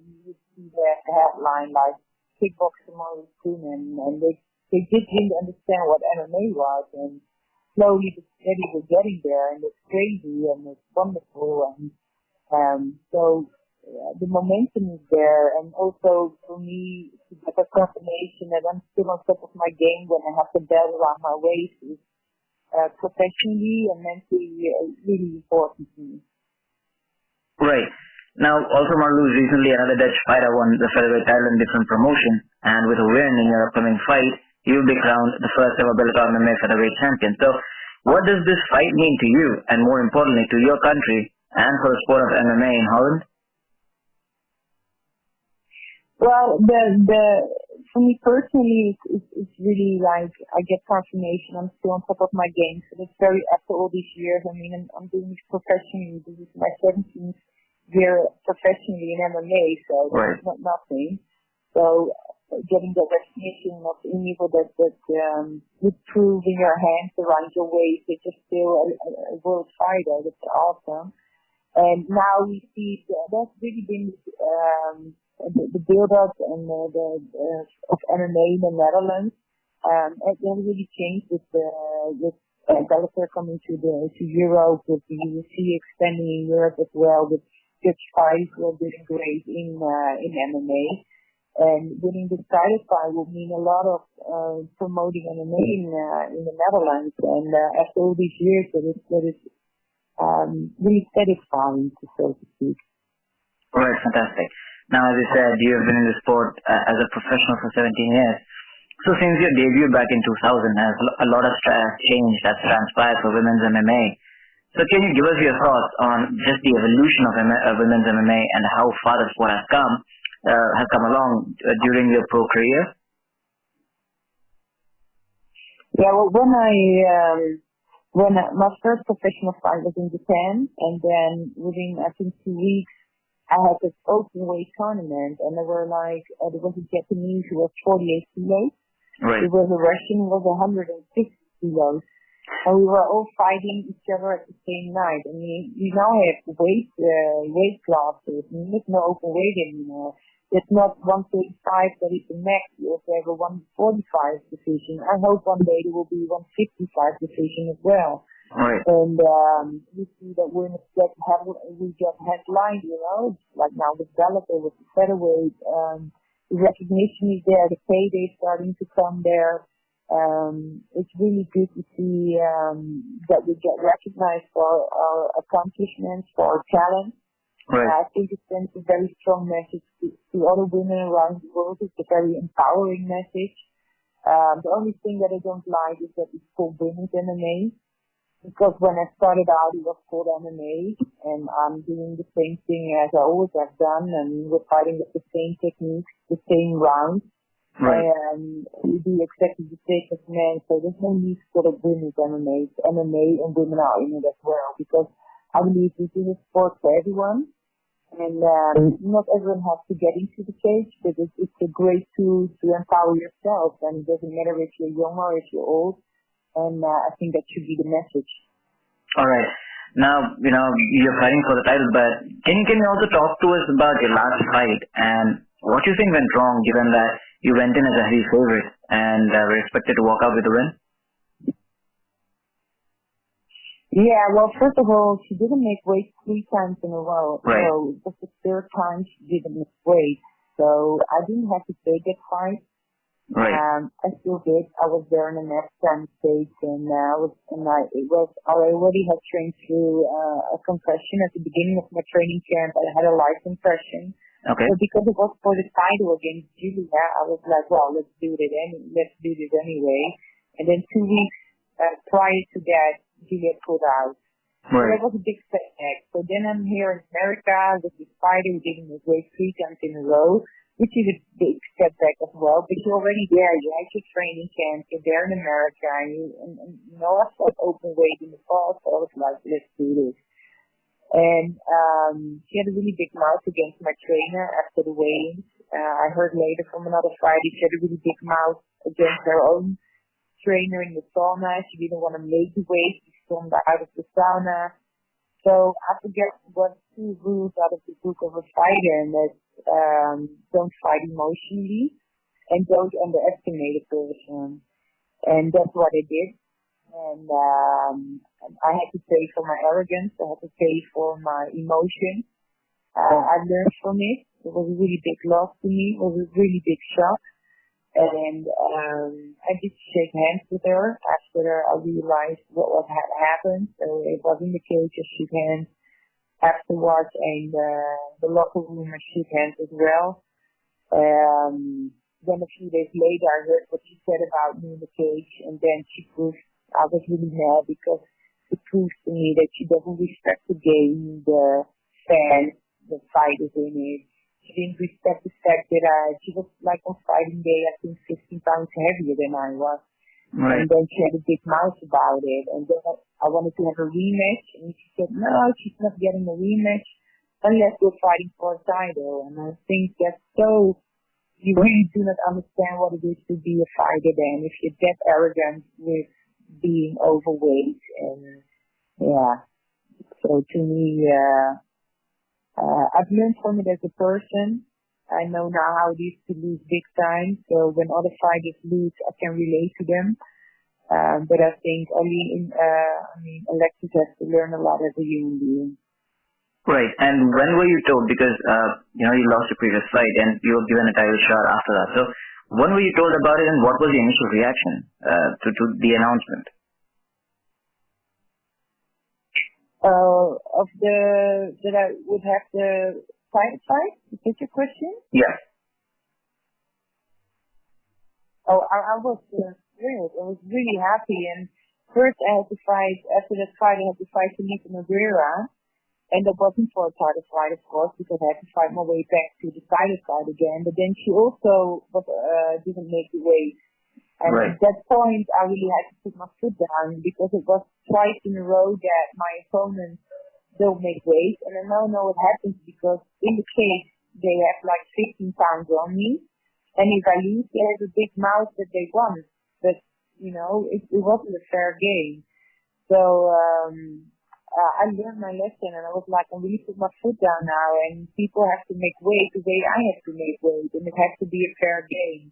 S8: you would see the headline like kickboxer Marloes Coenen, and they didn't really understand what MMA was, and slowly but steady we're getting there, and it's crazy and it's wonderful, and so the momentum is there, and also for me to get a confirmation that I'm still on top of my game when I have the belt around my waist is professionally and mentally really important to me.
S5: Right. Now, also Marloes, recently another Dutch fighter won the featherweight title in different promotion, and with a win in your upcoming fight, you will be crowned the first ever Bellator MMA featherweight champion. So, what does this fight mean to you, and more importantly, to your country and for the sport of MMA in Holland?
S8: Well, for me personally, it's really like I get confirmation. I'm still on top of my game, so that's very after all these years. I mean, I'm doing this professionally. This is my 17th year professionally in MMA, so it's not nothing. So getting that recognition of people that would prove in your hands around your waist that you're still a world fighter. That's awesome. And now we see that's really been the build-up and of MMA in the Netherlands. It really changed with Bellator coming to Europe, with the UFC expanding in Europe as well, with Dutch fights who are doing great in MMA. And winning this title fight will mean a lot of promoting MMA in the Netherlands. And after all these years, that is really satisfying, so to speak.
S5: Right, fantastic. Now, as you said, you have been in the sport as a professional for 17 years. So since your debut back in 2000, a lot of change has transpired for women's MMA. So can you give us your thoughts on just the evolution of women's MMA and how far the sport has come along during your pro career?
S8: Yeah, well, when my first professional fight was in Japan, and then within I think 2 weeks, I had this open weight tournament, and there was a Japanese who was 48 kilos,
S5: Right.
S8: It was a Russian, it was 106 kilos. And we were all fighting each other at the same night. I mean, you now have weight classes. There's no open weight anymore. It's not 135 that is the max. You also have a 145 division. I hope one day there will be 155 division as well.
S5: Right.
S8: And we see that women we get headlined, like now with Bellator, with the featherweight. The recognition is there, the payday is starting to come there. It's really good to see that we get recognized for our accomplishments, for our talent.
S5: Right.
S8: I think it sends a very strong message to other women around the world. It's a very empowering message. The only thing that I don't like is that it's called women's MMA. Because when I started out, it was called MMA, and I'm doing the same thing as I always have done, and we're fighting with the same techniques, the same rounds.
S5: Right.
S8: And we do exactly the same as men, so there's no need for the women's MMA. It's MMA and women are in it as well, because I believe this is a sport for everyone, and not everyone has to get into the cage, but it's a great tool to empower yourself, and it doesn't matter if you're young or if you're old, and I think that should be the message.
S5: All right. Now, you're fighting for the title, but can you also talk to us about your last fight and what you think went wrong, given that you went in as a heavy favorite and were expected to walk out with a win?
S8: Yeah, well, first of all, she didn't make weight 3 times in a row.
S5: Right.
S8: So it was the 3rd time she didn't make weight. So I didn't have to take that fight.
S5: Right.
S8: I still did. I was there in the next time stage, and I already had trained through a concussion at the beginning of my training camp. I had a light concussion.
S5: Okay.
S8: So because it was for the title against Julia, I was like, well, let's do this anyway. And then 2 weeks prior to that, Julia pulled out.
S5: Right.
S8: So that was a big setback. So then I'm here in America with this fighter who didn't make weight 3 times in a row, which is a big setback as well. But you're already there. You had your training camp. You're there in America. And I fought open weight in the past. So I was like, let's do this. And she had a really big mouth against my trainer after the weigh-ins. I heard later from another fight she had a really big mouth against her own trainer in the sauna. She didn't want to make the weight. She stormed out of the sauna. So I forget what 2 rules out of the book of a fighter, and that's don't fight emotionally and don't underestimate a person. And that's what I did. And I had to pay for my arrogance. I had to pay for my emotion. I learned from it. It was a really big loss to me. It was a really big shock. And I did shake hands with her after I realized what had happened. So it was in the cage. I shook hands afterwards, and the locker room I shook hands as well. Then a few days later, I heard what she said about me in the cage, and then she proved I was really mad because it proves to me that she doesn't respect the game, the fans, the fighters in it. She didn't respect the fact that she was like on fighting day, I think 15 pounds heavier than I was.
S5: Right.
S8: And then she had a big mouth about it. And then I wanted to have a rematch, and she said, no, she's not getting a rematch unless we're fighting for a title. And I think that's so, you really do not understand what it is to be a fighter then, if you're that arrogant with being overweight. And yeah, so to me, I've learned from it as a person. I know now how it is to lose big time. So when other fighters lose, I can relate to them. But I think Alexis has to learn a lot as a human being.
S5: Right. And when were you told? Because you lost your previous fight and you were given a title shot after that. So when were you told about it, and what was the initial reaction to the announcement?
S8: That I would have to fight? Is that your question?
S5: Yes.
S8: Oh, I was thrilled. I was really happy. And first I had to fight, after that fight, I had to fight Niko Nogueira. And that wasn't for a title fight, of course, because I had to fight my way back to the title fight again. But then she also didn't make the weight. And
S5: right.
S8: At that point, I really had to put my foot down because it was twice in a row that my opponents don't make weight. And I now know what happens because in the cage, they have like 15 pounds on me. And if I lose, they have a big mouth that they won. But, you know, it wasn't a fair game. So, I learned my lesson and I was like, I really put my foot down now and people have to make weight the way I have to make weight and it has to be a fair game.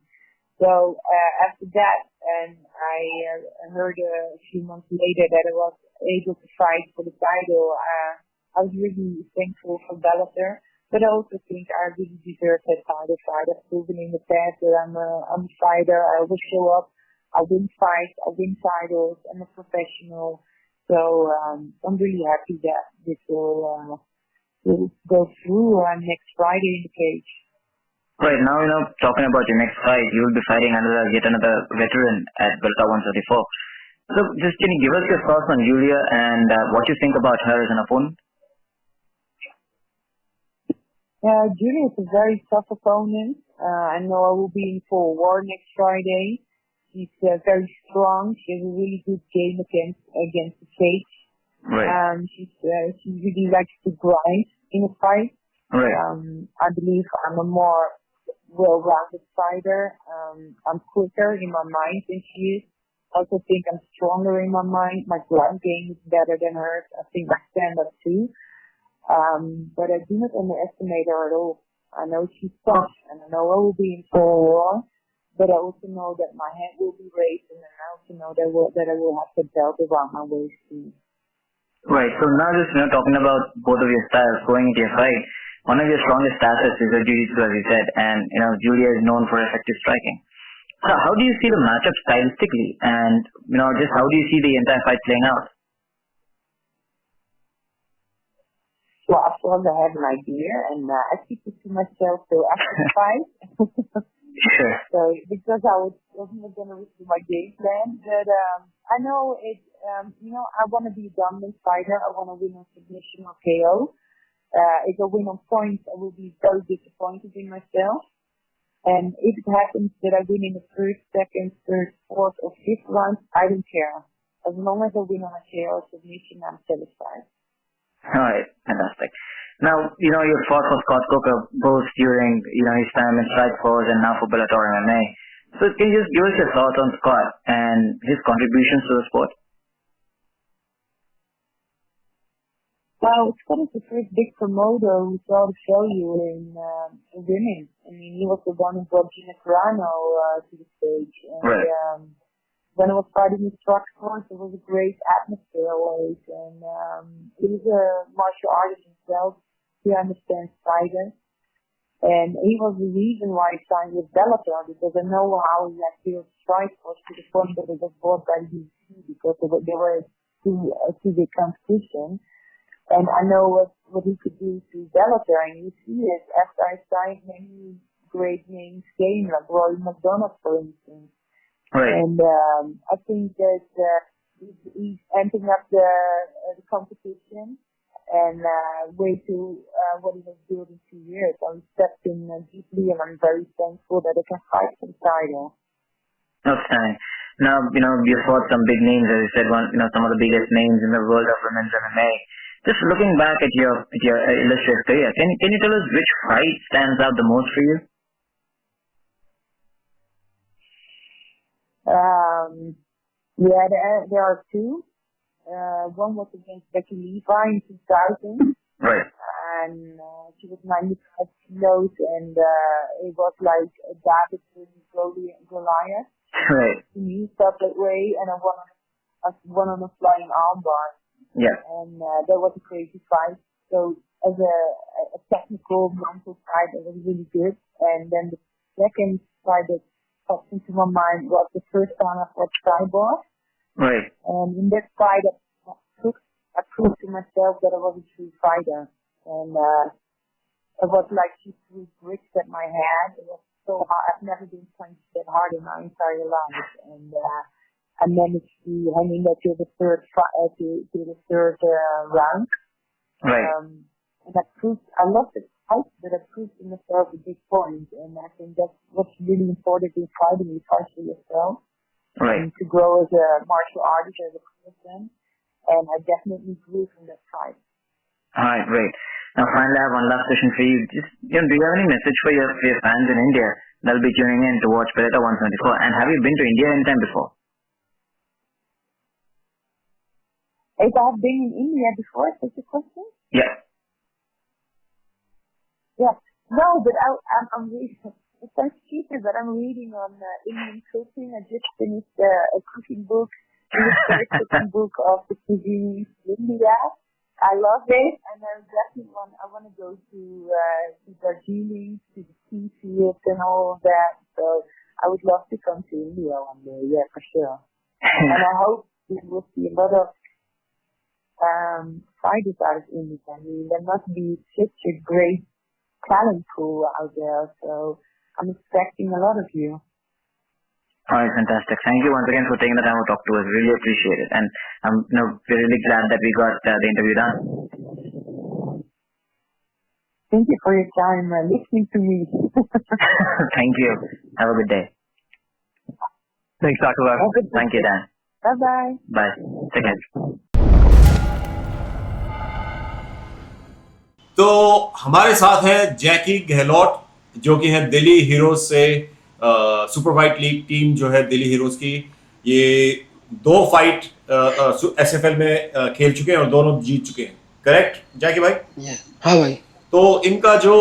S8: So, after that, and I heard a few months later that I was able to fight for the title, I was really thankful for Bellator. But I also think I really deserve that title fight. I've proven in the past that I'm a fighter. I always show up. I win fights. I win titles. I'm a professional. So I'm really happy that this will go through next Friday in the cage.
S5: Right now, talking about your next fight, you will be fighting yet another veteran at Bellator 134. So just can you give us your thoughts on Julia and what you think about her as an opponent?
S8: Julia is a very tough opponent. I know I will be in full war next Friday. She's very strong. She has a really good game against the cage.
S5: Right.
S8: She really likes to grind in a fight.
S5: Right.
S8: I believe I'm a more well-rounded fighter. I'm quicker in my mind than she is. I also think I'm stronger in my mind. My ground game is better than hers. I think my stand-up too. But I do not underestimate her at all. I know she's tough, and I know I will be in full war, but I also know that my head will be raised, and I also know that I will have the belt around my waist too.
S5: Right. So now just talking about both of your styles going into your fight, one of your strongest assets is your jiu-jitsu, as you said, and Julia is known for effective striking. So how do you see the matchup stylistically, and just how do you see the entire fight playing out?
S8: Well, of course, I have an idea, and I keep it to myself till after the fight.
S5: Sure.
S8: So, because I wasn't going to reveal my game plan, but I know it. I want to be a dominant fighter. I want to win on submission or KO. If I win on points, I will be very disappointed in myself. And if it happens that I win in the first, second, third, fourth, or fifth round, I don't care. As long as I win on a KO or submission, I'm satisfied.
S5: All right, fantastic. Now, you fought for Scott Coker both during, his time in Strikeforce and now for Bellator MMA. So can you just give us your thoughts on Scott and his contributions to the sport?
S8: Well, Scott is the first big promoter who saw the value in women. I mean, he was the one who brought Gina Carano to the stage. And,
S5: right.
S8: When I was fighting in Strikeforce, it was a great atmosphere always. And he's a martial artist himself. He understands fighters. And he was the reason why I signed with Bellator, because I know how he had built Strikeforce to the point that it was bought by the UFC, because they were two big competition. And I know what he could do to Bellator. And you see it after I signed many great names came, like Rory McDonald, for instance.
S5: Right.
S8: And I think that he's amping up the competition and way to what he has built in 2 years. I respect him deeply, and I'm very thankful that I can fight for the title.
S5: Outstanding. Now, you fought some big names, as you said, some of the biggest names in the world of women's MMA. Just looking back at your illustrious career, can you tell us which fight stands out the most for you?
S8: There are two. One was against Becky Levi in 2000.
S5: Right.
S8: And she was 95 kilos, and it was like a Dabas versus Goliath.
S5: Right.
S8: To me, felt that way, and I won on a flying armbar.
S5: Yeah.
S8: And that was a crazy fight. So as a technical, mental fight, it was really good. And then the second fight that popped into my mind was the first time I fought Cyborg.
S5: Right.
S8: And in that fight, I proved to myself that I was a true fighter. And it was like she threw bricks at my head. It was so hard. I've never been punched that hard in my entire life. And I managed to hang in there to the third round.
S5: Right.
S8: And I lost the fight, but I proved to myself a big point. And I think that's what's really important in fighting. You fight for yourself.
S5: Right.
S8: And to grow as a martial artist, as a person. And I definitely grew from that fight.
S5: All right, great. Now, finally, I have one last question for you. Just, do you have any message for your fans in India that'll be tuning in to watch Bellator 174? And have you been to India anytime before?
S8: If I've been in India before, is that the question?
S5: Yeah.
S8: Yeah. No, but I'm reading. It sounds stupid, but I'm reading on Indian cooking. I just finished a cooking book, the first cooking book of the cuisine in India. I love it, and I definitely want to go to Darjeeling, to the tea fields and all of that. So I would love to come to India one day, yeah, for sure. And I hope we will see a lot of fighters out of India. I mean, there must be such a great talent pool out there, so I'm expecting a lot of you.
S5: All right, fantastic. Thank you once again for taking the time to talk to us. Really appreciate it. And I'm really glad that we got the interview done.
S8: Thank you for your time listening to me.
S5: Thank you. Have a good day.
S7: Thanks, Akhilesh.
S5: Thank you, Dan.
S8: Bye-bye.
S5: Bye. Take care.
S1: तो हमारे साथ है जैकी गहलोट, जो कि है Delhi heroes से super fight league team जो है दिल्ली हीरोज की। ये 2 फाइट एसएफएल में खेल चुके हैं और दोनों जीत चुके हैं, करेक्ट जैकी भाई?
S9: हाँ भाई।
S1: तो इनका जो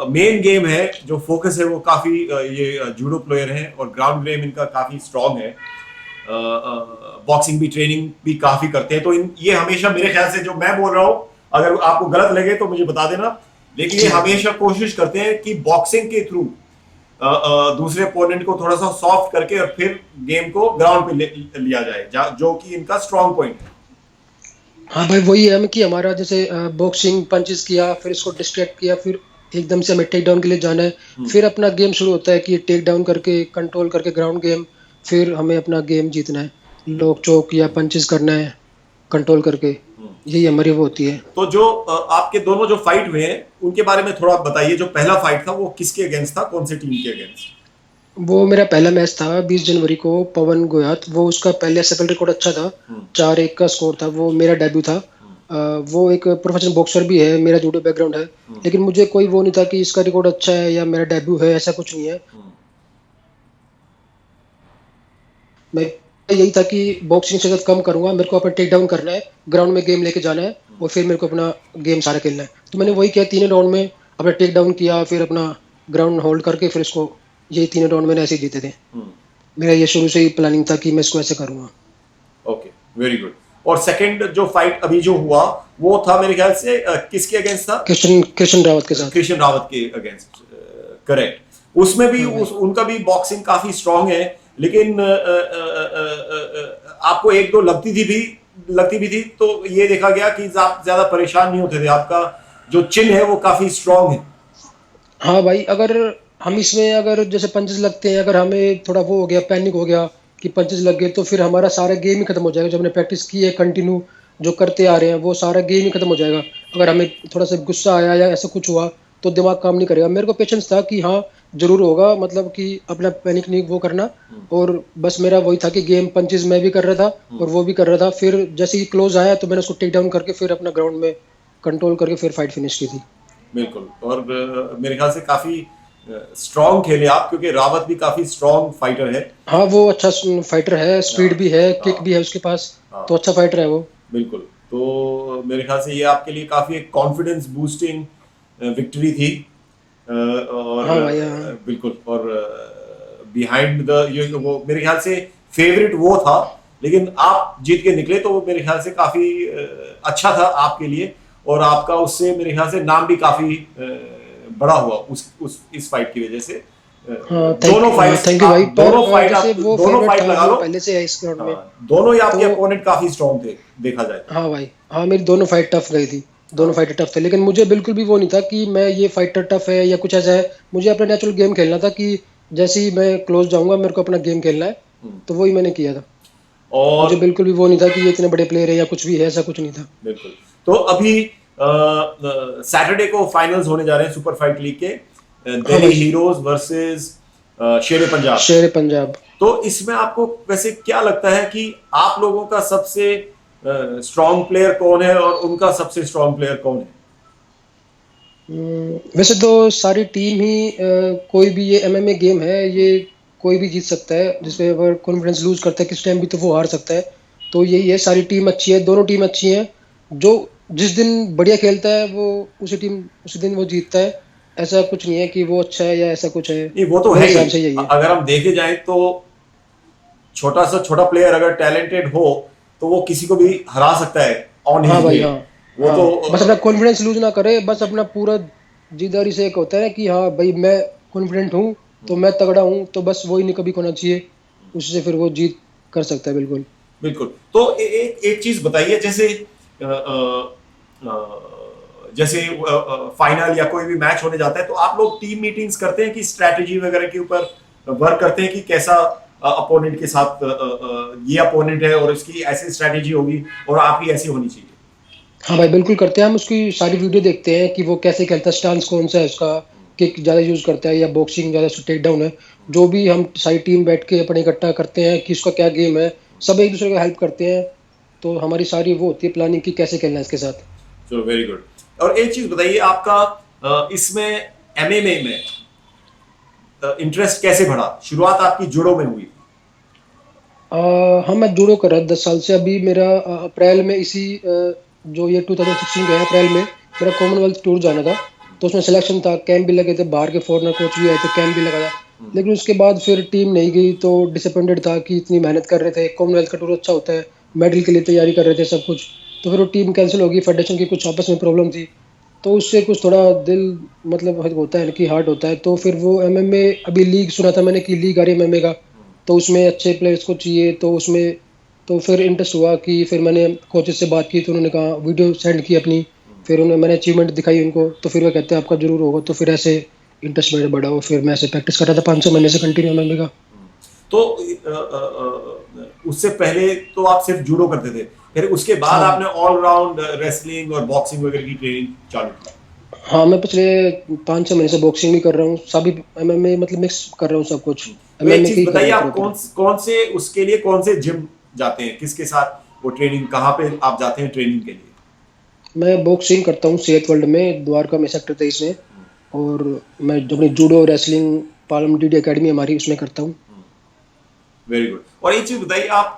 S1: मेन गेम है, जो फोकस है, वो काफी ये जूडो प्लेयर हैं और ग्राउंड गेम इनका काफी स्ट्रांग है। बॉक्सिंग भी, ट्रेनिंग भी काफी करते हैं। तो ये हमेशा, मेरे ख्याल से जो मैं बोल रहा हूँ, अगर आपको गलत लगे तो मुझे बता देना, लेकिन ये हमेशा कोशिश करते हैं कि बॉक्सिंग के थ्रू दूसरे ओपोनेंट को थोड़ा सा सॉफ्ट करके और फिर गेम को ग्राउंड पे लिया जाए, जो कि इनका स्ट्रांग पॉइंट है।
S9: हाँ भाई, वही है कि हमारा जैसे बॉक्सिंग पंचेस किया, फिर इसको डिस्ट्रैक्ट किया, फिर एकदम से हमें टेक डाउन के लिए जाना है, फिर अपना गेम शुरू होता है कि टेक डाउन करके, कंट्रोल करके ग्राउंड गेम, फिर हमें अपना गेम जीतना है, लॉक चोक या पंचेस करना है कंट्रोल करके, यही हमारी वो होती है।
S1: तो जो आपके दोनों जो फाइट हुए हैं उनके बारे में थोड़ा बताइए। जो पहला फाइट था वो किसके अगेंस्ट था, कौन सी टीम के अगेंस्ट?
S9: वो मेरा पहला मैच था 20 जनवरी को, पवन गोयात। वो उसका पहले एसएफएल रिकॉर्ड अच्छा था, 4-1 का स्कोर था। वो मेरा डेब्यू था। वो एक प्रोफेशनल बॉक्सर भी है, मेरा जूडो बैकग्राउंड है, लेकिन मुझे कोई वो नहीं था कि इसका रिकॉर्ड अच्छा है या मेरा डेब्यू है, ऐसा कुछ नहीं है। मैं यही था कि बॉक्सिंग से कम करूंगा, मेरे को अपना टेक डाउन करना है, ग्राउंड में गेम लेके जाना है और फिर मेरे को अपना गेम सारा खेलना है। तो मैंने वही किया, 3 राउंड में अपना टेक डाउन किया, फिर अपना ग्राउंड होल्ड करके फिर इसको, ये 3 राउंड मैंने ऐसे ही जीते थे। मेरा ये शुरू से ही प्लानिंग था कि मैं इसको ऐसे करूंगा।
S1: Okay, very good. और सेकंड जो फाइट अभी जो हुआ वो था मेरे ख्याल से किसके अगेंस्ट था?
S9: कृष्ण रावत के साथ।
S1: कृष्ण रावत के अगेंस्ट, करेक्ट। उसमें भी उनका भी बॉक्सिंग काफी स्ट्रांग है, लेकिन आपको 1-2 लगती भी थी, तो ये देखा गया कि आप ज्यादा परेशान नहीं होते थे, आपका जो चिन है वो काफी स्ट्रांग है।
S9: हाँ भाई, अगर हम इसमें अगर जैसे पंचेस लगते हैं, अगर हमें थोड़ा वो हो गया, पैनिक हो गया कि पंचेस लग गए, तो फिर हमारा सारा गेम ही खत्म हो जाएगा। जो हमने प्रैक्टिस की है कंटिन्यू जो करते आ रहे हैं, वो सारा गेम ही खत्म हो जाएगा। अगर हमें थोड़ा सा गुस्सा आया या ऐसा कुछ हुआ तो दिमाग काम नहीं करेगा। मेरे को पेशेंस था कि हाँ जरूर होगा, मतलब कि अपना पैनिक नहीं वो करना, और बस मेरा वही था कि गेम पंचेस मैं भी कर रहा था और वो भी कर रहा था। फिर जैसे ही क्लोज आया तो मैंने उसको टेक डाउन करके फिर अपना ग्राउंड में कंट्रोल करके फिर फाइट फिनिश की थी।
S1: बिल्कुल। और मेरे ख्याल से काफी स्ट्रांग खेले आप, क्योंकि रावत भी काफी स्ट्रांग फाइटर है।
S9: हाँ, वो अच्छा फाइटर है, स्पीड भी है, किक भी है उसके पास, तो अच्छा फाइटर है वो।
S1: बिल्कुल। तो मेरे ख्याल से ये आपके लिए काफी एक कॉन्फिडेंस बूस्टिंग विक्ट्री थी। और
S9: हाँ भाई, हाँ।
S1: बिल्कुल। और बिहाइंड द वो मेरे ख्याल से फेवरेट वो था, लेकिन आप जीत के निकले, तो वो मेरे ख्याल से काफी अच्छा था आपके लिए, और आपका उससे मेरे ख्याल से नाम भी काफी बड़ा हुआ इस फाइट की वजह से। दोनों फाइट लगा लो
S9: पहले से इस ग्राउंड में,
S1: दोनों ही आपके अपोनेंट काफी स्ट्रांग थे देखा जाए।
S9: हाँ भाई, हाँ, मेरी दोनों फाइट टफ गई थी, दोनों फाइटर टफ थे, लेकिन मुझे बिल्कुल भी वो नहीं था कि मैं ये फाइटर टफ है या कुछ ऐसा है। मुझे अपना नेचुरल गेम खेलना था कि जैसे ही मैं क्लोज जाऊंगा मेरे को अपना गेम खेलना है, तो वही मैंने किया था। और मुझे बिल्कुल भी वो नहीं था कि ये इतने बड़े प्लेयर है या कुछ भी है, ऐसा कुछ नहीं था।
S1: बिल्कुल। तो अभी सैटरडे को फाइनल्स होने जा रहे हैं सुपर फाइट लीग के, दिल्ली हीरोज वर्सेस शेर पंजाब। तो इसमें आपको वैसे क्या लगता है कि आप लोगों का सबसे स्ट्रॉन्ग प्लेयर कौन है और उनका सबसे स्ट्रॉन्ग प्लेयर कौन है?
S9: वैसे तो सारी टीम ही कोई भी ये एमएमए गेम है, ये कोई भी जीत सकता है, जिसमें अगर कॉन्फिडेंस लूज करता है किस टाइम भी तो वो हार सकता है। तो यही है, सारी टीम अच्छी है, दोनों टीम अच्छी हैं। जो जिस दिन बढ़िया खेलता है वो उसी दिन वो जीतता है। ऐसा कुछ नहीं है कि वो अच्छा है या ऐसा कुछ है,
S1: नहीं वो तो
S9: मेरे
S1: है ही।
S9: हिसाब से यही है।
S1: अगर हम देखे जाएं तो छोटा से छोटा प्लेयर अगर टैलेंटेड हो तो वो किसी को भी हरा सकता है ऑन
S9: हाँ
S1: हिज
S9: भाई,
S1: डे।
S9: हाँ।
S1: वो
S9: हाँ,
S1: तो
S9: बस अपना कॉन्फिडेंस लूज ना करे, बस अपना पूरा जिद्दारी से एक होता है ना कि हाँ भाई मैं कॉन्फिडेंट हूँ, तो मैं तगड़ा हूँ, तो बस वही नहीं कभी होना चाहिए, उससे फिर वो जीत कर सकता है बिल्कुल।
S1: बिल्कुल। तो एक चीज बताइए, जैसे जैसे फाइनल या कोई भी मैच होने जाता है तो आप लोग टीम मीटिंग्स करते हैं कि स्ट्रैटेजी वगैरह के ऊपर वर्क करते हैं कि कैसा अपोनेंट के साथ ये अपोनेंट है और इसकी ऐसी स्ट्रैटेजी होगी और आपकी ऐसी होनी चाहिए।
S9: हाँ भाई, बिल्कुल करते हैं, हम उसकी सारी वीडियो देखते हैं कि वो कैसे खेलता है, स्टांस कौन सा है उसका, किक ज़्यादा यूज़ करता है या बॉक्सिंग ज़्यादा, टेक डाउन है। जो भी हम सारी टीम बैठ के अपने इकट्ठा करते हैं कि उसका क्या गेम है, सब एक दूसरे को हेल्प करते हैं। तो हमारी सारी वो होती है प्लानिंग कि कैसे खेलना है इसके साथ।
S1: चलो वेरी गुड। और एक चीज बताइए, आपका इसमें एमएमए में इंटरेस्ट कैसे बढ़ा? शुरुआत आपकी जुडो में हुई?
S9: हाँ, मैं जूडो कर रहा 10 साल से। अभी मेरा अप्रैल में जो ये 2016 गया अप्रैल में मेरा कॉमनवेल्थ टूर जाना था, तो उसमें सिलेक्शन था, कैंप भी लगे थे, बाहर के फॉरेनर कोच भी आए थे, कैंप भी लगा था। लेकिन उसके बाद फिर टीम नहीं गई, तो डिसअपॉइंटेड था कि इतनी मेहनत कर रहे थे, कॉमनवेल्थ का टूर अच्छा होता है, मेडल के लिए तैयारी कर रहे थे सब कुछ, तो फिर वो टीम कैंसिल हो गई, फेडरेशन की कुछ आपस में प्रॉब्लम थी, तो उससे कुछ थोड़ा दिल मतलब होता है कि हार्ट होता है। तो फिर वो एमएमए अभी लीग सुना था मैंने कि लीग आ रही है एमएमए का, तो उसमें अच्छे प्लेयर्स को चाहिए, तो उसमें तो फिर इंटरेस्ट हुआ कि फिर मैंने कोचेस से बात की, तो उन्होंने कहा, वीडियो सेंड की अपनी, फिर मैंने अचीवमेंट दिखाई उनको, तो फिर वो कहते हैं आपका जरूर होगा, तो फिर ऐसे इंटरेस्ट मेरा बढ़ा, और फिर मैं ऐसे प्रैक्टिस कर रहा था 5-6 महीने से कंटिन्यू एमएमए का।
S1: तो उससे पहले तो आप सिर्फ जूडो करते थे, फिर उसके बाद
S9: हाँ,
S1: आपने ऑल राउंड रेसलिंग और बॉक्सिंग वगैरह की ट्रेनिंग चालू की?
S9: हाँ, मैं पिछले 5-6 महीने से बॉक्सिंग भी कर रहा हूँ, सभी एमएमए मतलब मिक्स कर रहा हूँ सब कुछ,
S1: तो एक
S9: एमएमए के
S1: चीज
S9: ही कर
S1: बताइए,
S9: रहा हूँ
S1: आप
S9: प्रॉपर।
S1: कौन से उसके लिए कौन से जिम जाते हैं, किसके साथ वो ट्रेनिंग, कहाँ पे आप जाते हैं ट्रेनिंग के लिए?
S9: मैं बॉक्सिंग करता हूँ सेहत वर्ल्ड में, द्वारका में सेक्टर 23 में, और मैं अपनी judo wrestling Palam DD academy हमारी उसमें करता हूँ।
S1: Very good. और एक चीज बताइए, आप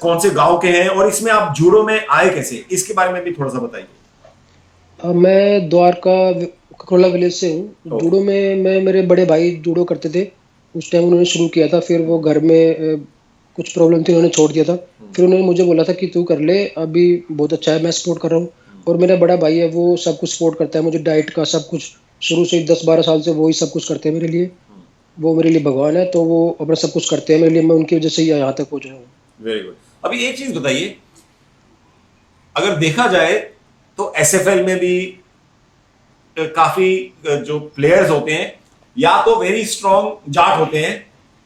S1: कौन से गांव के हैं और इसमें आप जूडो में आए कैसे, इसके बारे में भी थोड़ा सा बताइए।
S9: मैं द्वारका ककोला विलेज से हूँ।
S1: ओके।
S9: जूडो में मैं मेरे बड़े भाई जूडो करते थे, उस टाइम उन्होंने शुरू किया था, फिर वो घर में कुछ प्रॉब्लम थी, उन्होंने छोड़ दिया था। फिर उन्होंने मुझे बोला था कि तू कर ले, अभी बहुत अच्छा है, मैं सपोर्ट कर रहा हूँ। और मेरा बड़ा भाई है, वो सब कुछ सपोर्ट करता है मुझे, डाइट का सब कुछ, शुरू से ही 10-12 साल से वो ही सब कुछ करते हैं मेरे लिए। वो मेरे लिए भगवान है, तो वो अपना सब कुछ करते हैं मेरे लिए, मैं उनकी वजह से ही यहाँ तक पहुँच रहा हूँ।
S1: Very good. अभी एक चीज बताइए, अगर देखा जाए तो एसएफएल में भी काफी जो प्लेयर्स होते हैं या तो वेरी स्ट्रॉन्ग जाट होते हैं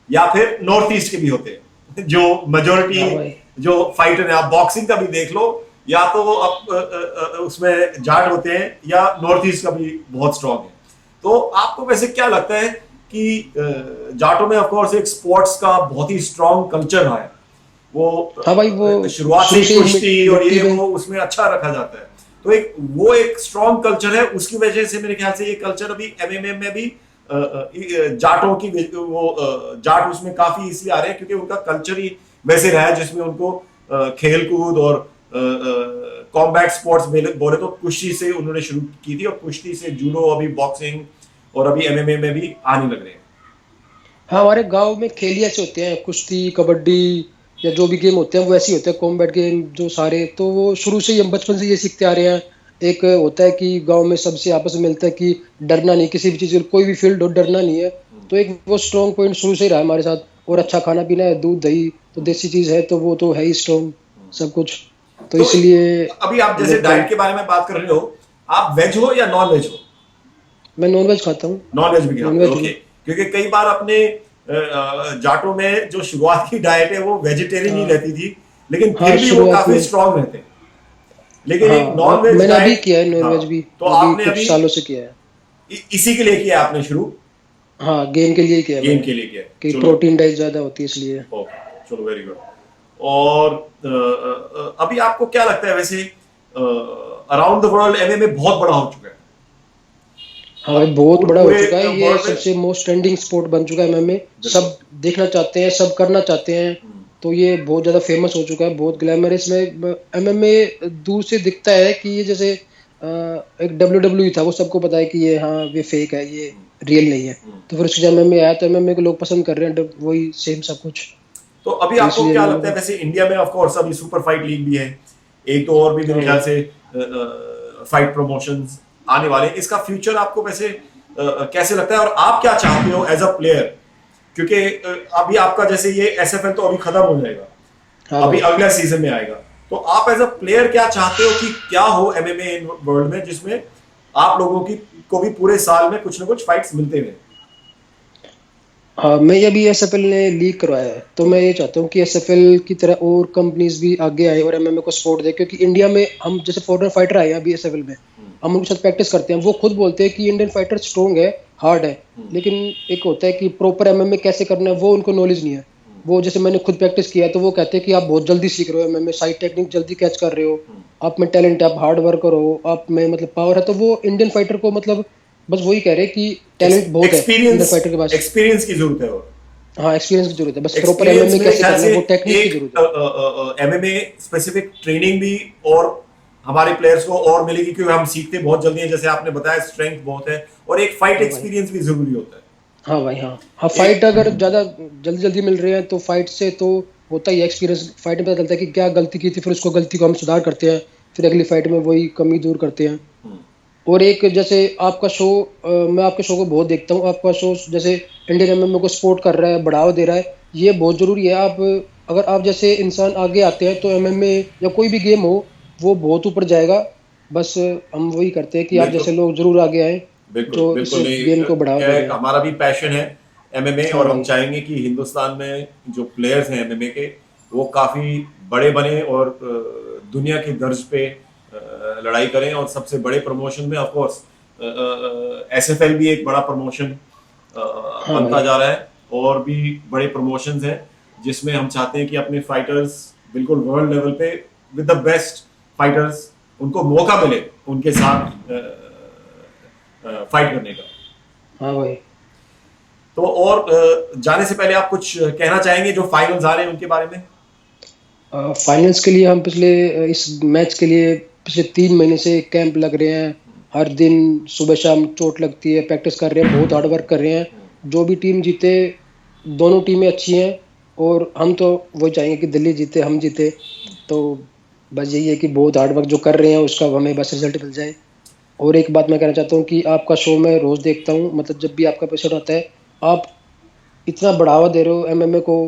S1: या फिर नॉर्थ ईस्ट के भी होते हैं, जो मेजोरिटी
S9: हाँ भाई।
S1: जो फाइटर है, आप बॉक्सिंग का भी देख लो, या तो वो उसमें जाट होते हैं या नॉर्थ ईस्ट का भी बहुत स्ट्रॉन्ग है। तो आपको वैसे क्या लगता है कि जाटों में ऑफकोर्स एक स्पोर्ट्स का बहुत ही स्ट्रॉन्ग कल्चर रहा है,
S9: हाँ भाई, वो
S1: वो शुरुआत से
S9: शुरू से
S1: ही
S9: ही
S1: कुश्ती और
S9: मिट्टी
S1: ये
S9: में।
S1: वो उसमें अच्छा रखा जाता है, तो वो एक स्ट्रॉन्ग कल्चर है, उसकी वजह से मेरे ख्याल से ये कल्चर अभी एमएमए में भी जाटों की जाट उसमें काफी इसलिए आ रहे हैं क्योंकि उनका कल्चर ही वैसे रहा है जिसमें उनको खेल कूद और कॉम्बैट स्पोर्ट्स बोले तो कुश्ती से उन्होंने शुरू की थी, और कुश्ती से जूडो, अभी बॉक्सिंग और अभी एमएमए में भी आने लग रहे हैं।
S9: हाँ, हमारे गांव में खेल ही ऐसे होते हैं, कुश्ती, कबड्डी या जो भी गेम होते हैं वो ऐसे ही होते हैं, कॉम्बैट गेम जो सारे, तो वो शुरू से ही हम बचपन से ये सीखते आ रहे हैं। एक होता है कि गांव में सबसे आपस में मिलता है कि डरना नहीं, किसी भी चीज़, कोई भी फील्ड हो डरना नहीं है। तो एक वो स्ट्रॉन्ग पॉइंट शुरू से ही रहा है हमारे साथ। और अच्छा खाना पीना है, दूध दही तो देसी चीज़ है, तो वो तो है ही स्ट्रॉन्ग सब कुछ, तो
S1: तो
S9: इसलिए
S1: अभी आप जैसे
S9: लोग
S1: डाइट के बारे में बात कर रहे हो, आप वेज हो या नॉन वेज हो?
S9: मैं नॉनवेज खाता हूँ।
S1: नॉन वेज भी खाते हो,
S9: नॉनवेज
S1: ओके।
S9: हूँ।
S1: क्योंकि कई बार अपने जाटों में जो शुरुआत की डाइट है वो वेजिटेरियन ही
S9: हाँ,
S1: रहती थी, लेकिन
S9: हाँ,
S1: फिर भी वो
S9: शुरुआत
S1: काफी
S9: में।
S1: स्ट्रांग रहते हैं, लेकिन
S9: हाँ,
S1: एक नॉन वेज
S9: मैंने अभी
S1: डाइट।
S9: किया है
S1: हाँ,
S9: नॉनवेज भी,
S1: तो
S9: अभी
S1: आपने
S9: कुछ
S1: अभी
S9: सालों से किया है।
S1: इसी के लिए किया आपने शुरू?
S9: हाँ, गेम के लिए ही किया
S1: गेम
S9: मैंने,
S1: के लिए किया,
S9: कि
S1: चलो।
S9: प्रोटीन डाइट ज्यादा होती है इसलिए।
S1: ओके, चलो वेरी गुड। और अभी आपको क्या लगता है वैसे अराउंड द वर्ल्ड एमएमए बहुत बड़ा हो चुका है।
S9: हाँ भाई बहुत बड़ा हो
S1: पूरे
S9: चुका है, ये
S1: वर्ल्ड में
S9: सबसे मोस्ट ट्रेंडिंग स्पोर्ट बन चुका है एमएमए। सब देखना चाहते हैं, सब करना चाहते हैं, तो ये बहुत ज़्यादा फेमस हो चुका है, बहुत ग्लैमरस में। एमएमए दूर से दिखता है कि ये जैसे एक डब्ल्यू था, वो सबको पता है कि ये हाँ ये फेक है, ये रियल नहीं है। तो फिर उसके जब एमएमए आया तो एमएमए को लोग पसंद कर रहे हैं, वही सेम सब कुछ।
S1: तो अभी
S9: तो
S1: आपको
S9: इसलिए
S1: क्या
S9: MMA
S1: लगता है,
S9: को
S1: वैसे इंडिया में ऑफ कोर्स अभी सुपर फाइट लीग भी है, एक तो और भी मेरे ख्याल से फाइट प्रमोशंस आने वाले हैं, इसका फ्यूचर आपको वैसे कैसे लगता है और आप क्या चाहते हो एज अ प्लेयर? क्योंकि अभी आपका जैसे ये एसएफएल तो अभी खत्म हो जाएगा,
S9: हाँ
S1: अभी
S9: भाई।
S1: अगला सीजन में आएगा, तो आप एज अ प्लेयर क्या चाहते हो कि क्या हो एमएमए इन वर्ल्ड में, जिसमें आप लोगों की को भी पूरे साल में कुछ ना कुछ फाइट्स मिलते रहे?
S9: हाँ, मैं अभी एसएफएल ने लीग करवाया है, तो मैं ये चाहता हूँ कि एसएफएल की तरह और कंपनीज भी आगे आए और एमएमए को सपोर्ट दे। क्योंकि इंडिया में हम जैसे फॉरेन फाइटर आए हैं अभी एसएफएल में, हम उनके साथ प्रैक्टिस करते हैं, वो खुद बोलते हैं कि इंडियन फाइटर स्ट्रॉन्ग है, हार्ड है, लेकिन एक होता है कि प्रॉपर एमएमए कैसे करना है वो उनको नॉलेज नहीं है। वो जैसे मैंने खुद प्रैक्टिस किया है, तो वो कहते हैं कि आप बहुत जल्दी सीख रहे हो एमएमए, साइड टेक्निक जल्दी कैच कर रहे हो, आप में टैलेंट है, आप हार्ड वर्क करो, आप में मतलब पावर है। तो वो इंडियन फाइटर को मतलब बस वही कह रहे हैं कि टैलेंट बहुत है इंडियन फाइटर के पास।
S1: एक्सपीरियंस की जरूरत है, और
S9: हाँ एक्सपीरियंस की जरूरत है, बस प्रॉपर
S1: एक्सपीरियंस
S9: एमएमए
S1: मेरे
S9: कैसे
S1: ख्याल
S9: करना
S1: से
S9: है वो टेक्निक की जरूरत है।
S1: एक एमएमए स्पेसिफिक ट्रेनिंग भी और हमारे प्लेयर्स को और मिलेगी, क्योंकि हम सीखते बहुत जल्दी हैं, जैसे आपने बताया स्ट्रेंथ बहुत है, और एक फाइट
S9: हाँ भाई।
S1: एक्सपीरियंस भी जरूरी होता है।
S9: हाँ भाई। हाँ हाँ, फाइट अगर ज्यादा जल्दी जल्दी मिल रहे हैं तो फाइट से तो होता ही एक्सपीरियंस, फाइट में पता चलता है कि क्या गलती की थी, फिर उसको गलती को हम सुधार करते हैं, फिर अगली फाइट में वही कमी दूर करते हैं। और एक जैसे आपका शो, मैं आपके शो को बहुत देखता हूँ, आपका शो जैसे इंडियन एमएमए को सपोर्ट कर रहा है, बढ़ावा दे रहा है, ये बहुत जरूरी है। आप अगर आप जैसे इंसान आगे आते हैं तो एमएमए या कोई भी गेम हो वो बहुत ऊपर जाएगा। बस हम वही करते हैं कि आप जैसे लोग जरूर आगे आए
S1: बिल्कुल
S9: जो इस
S1: बिल्कुल नहीं,
S9: गेम को बढ़ावा दे रहे हैं।
S1: हमारा भी पैशन है एमएमए,
S9: हाँ
S1: और हम
S9: भाई।
S1: चाहेंगे कि हिंदुस्तान में जो प्लेयर्स हैं एमएमए के वो काफी बड़े बने और दुनिया की दर्ज पे लड़ाई करें। और सबसे बड़े प्रमोशन में ऑफ कोर्स एसएफएल भी एक बड़ा प्रमोशन
S9: हाँ
S1: बनता
S9: भाई।
S1: जा रहा है, और भी बड़े प्रमोशंस हैं जिसमें हम चाहते हैं कि अपने फाइटर्स बिल्कुल वर्ल्ड लेवल पे विद द बेस्ट फाइटर्स उनको मौका मिले उनके साथ फाइट करने का।
S9: हाँ भाई।
S1: तो और जाने से पहले आप कुछ कहना चाहेंगे जो फाइनल्स आ रहे हैं उनके बारे में?
S9: फाइनल्स के लिए हम पिछले इस मैच के लिए पिछले 3 महीने से कैंप लग रहे हैं, हर दिन सुबह शाम चोट लगती है, प्रैक्टिस कर रहे हैं, बहुत हार्ड वर्क कर रहे हैं। जो भी टीम जीते, दोनों टीमें अच्छी हैं, और हम तो वही चाहेंगे कि दिल्ली जीते, हम जीते। तो बस यही है कि बहुत हार्ड वर्क जो कर रहे हैं उसका हमें बस रिजल्ट मिल जाए। और एक बात मैं कहना चाहता हूँ कि आपका शो मैं रोज़ देखता हूँ, मतलब जब भी आपका एपिसोड आता है, आप इतना बढ़ावा दे रहे हो एमएमए को,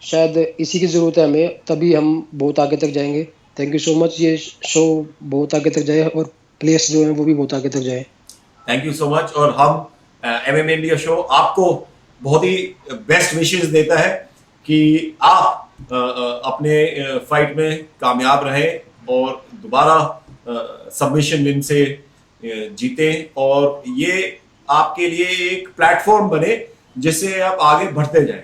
S9: शायद इसी की ज़रूरत है हमें, तभी हम बहुत आगे तक जाएंगे। थैंक यू सो मच, ये शो बहुत आगे तक जाए और प्लेयर्स जो हैं वो भी बहुत आगे तक जाए।
S1: Thank you so much. और हम एमएमए इंडिया शो आपको बहुत ही बेस्ट विशेस देता है कि आप अपने फाइट में कामयाब रहें और दोबारा सबमिशन विन से जीते, और ये आपके लिए एक प्लेटफॉर्म बने जिससे आप आगे बढ़ते जाएं।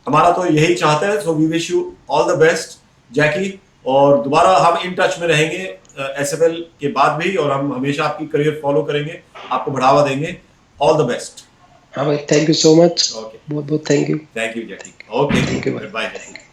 S1: हमारा तो यही चाहता है। So we wish you all the best Jackie, और दोबारा हम इन टच में रहेंगे एसएफएल के बाद भी, और हम हमेशा आपकी करियर फॉलो करेंगे, आपको बढ़ावा देंगे। All the best.
S9: हाँ भाई, thank you so much.
S1: Okay,
S9: बहुत बहुत thank you.
S1: Thank you Jackie. Okay,
S9: thank you भाई।
S1: बाय जैकी।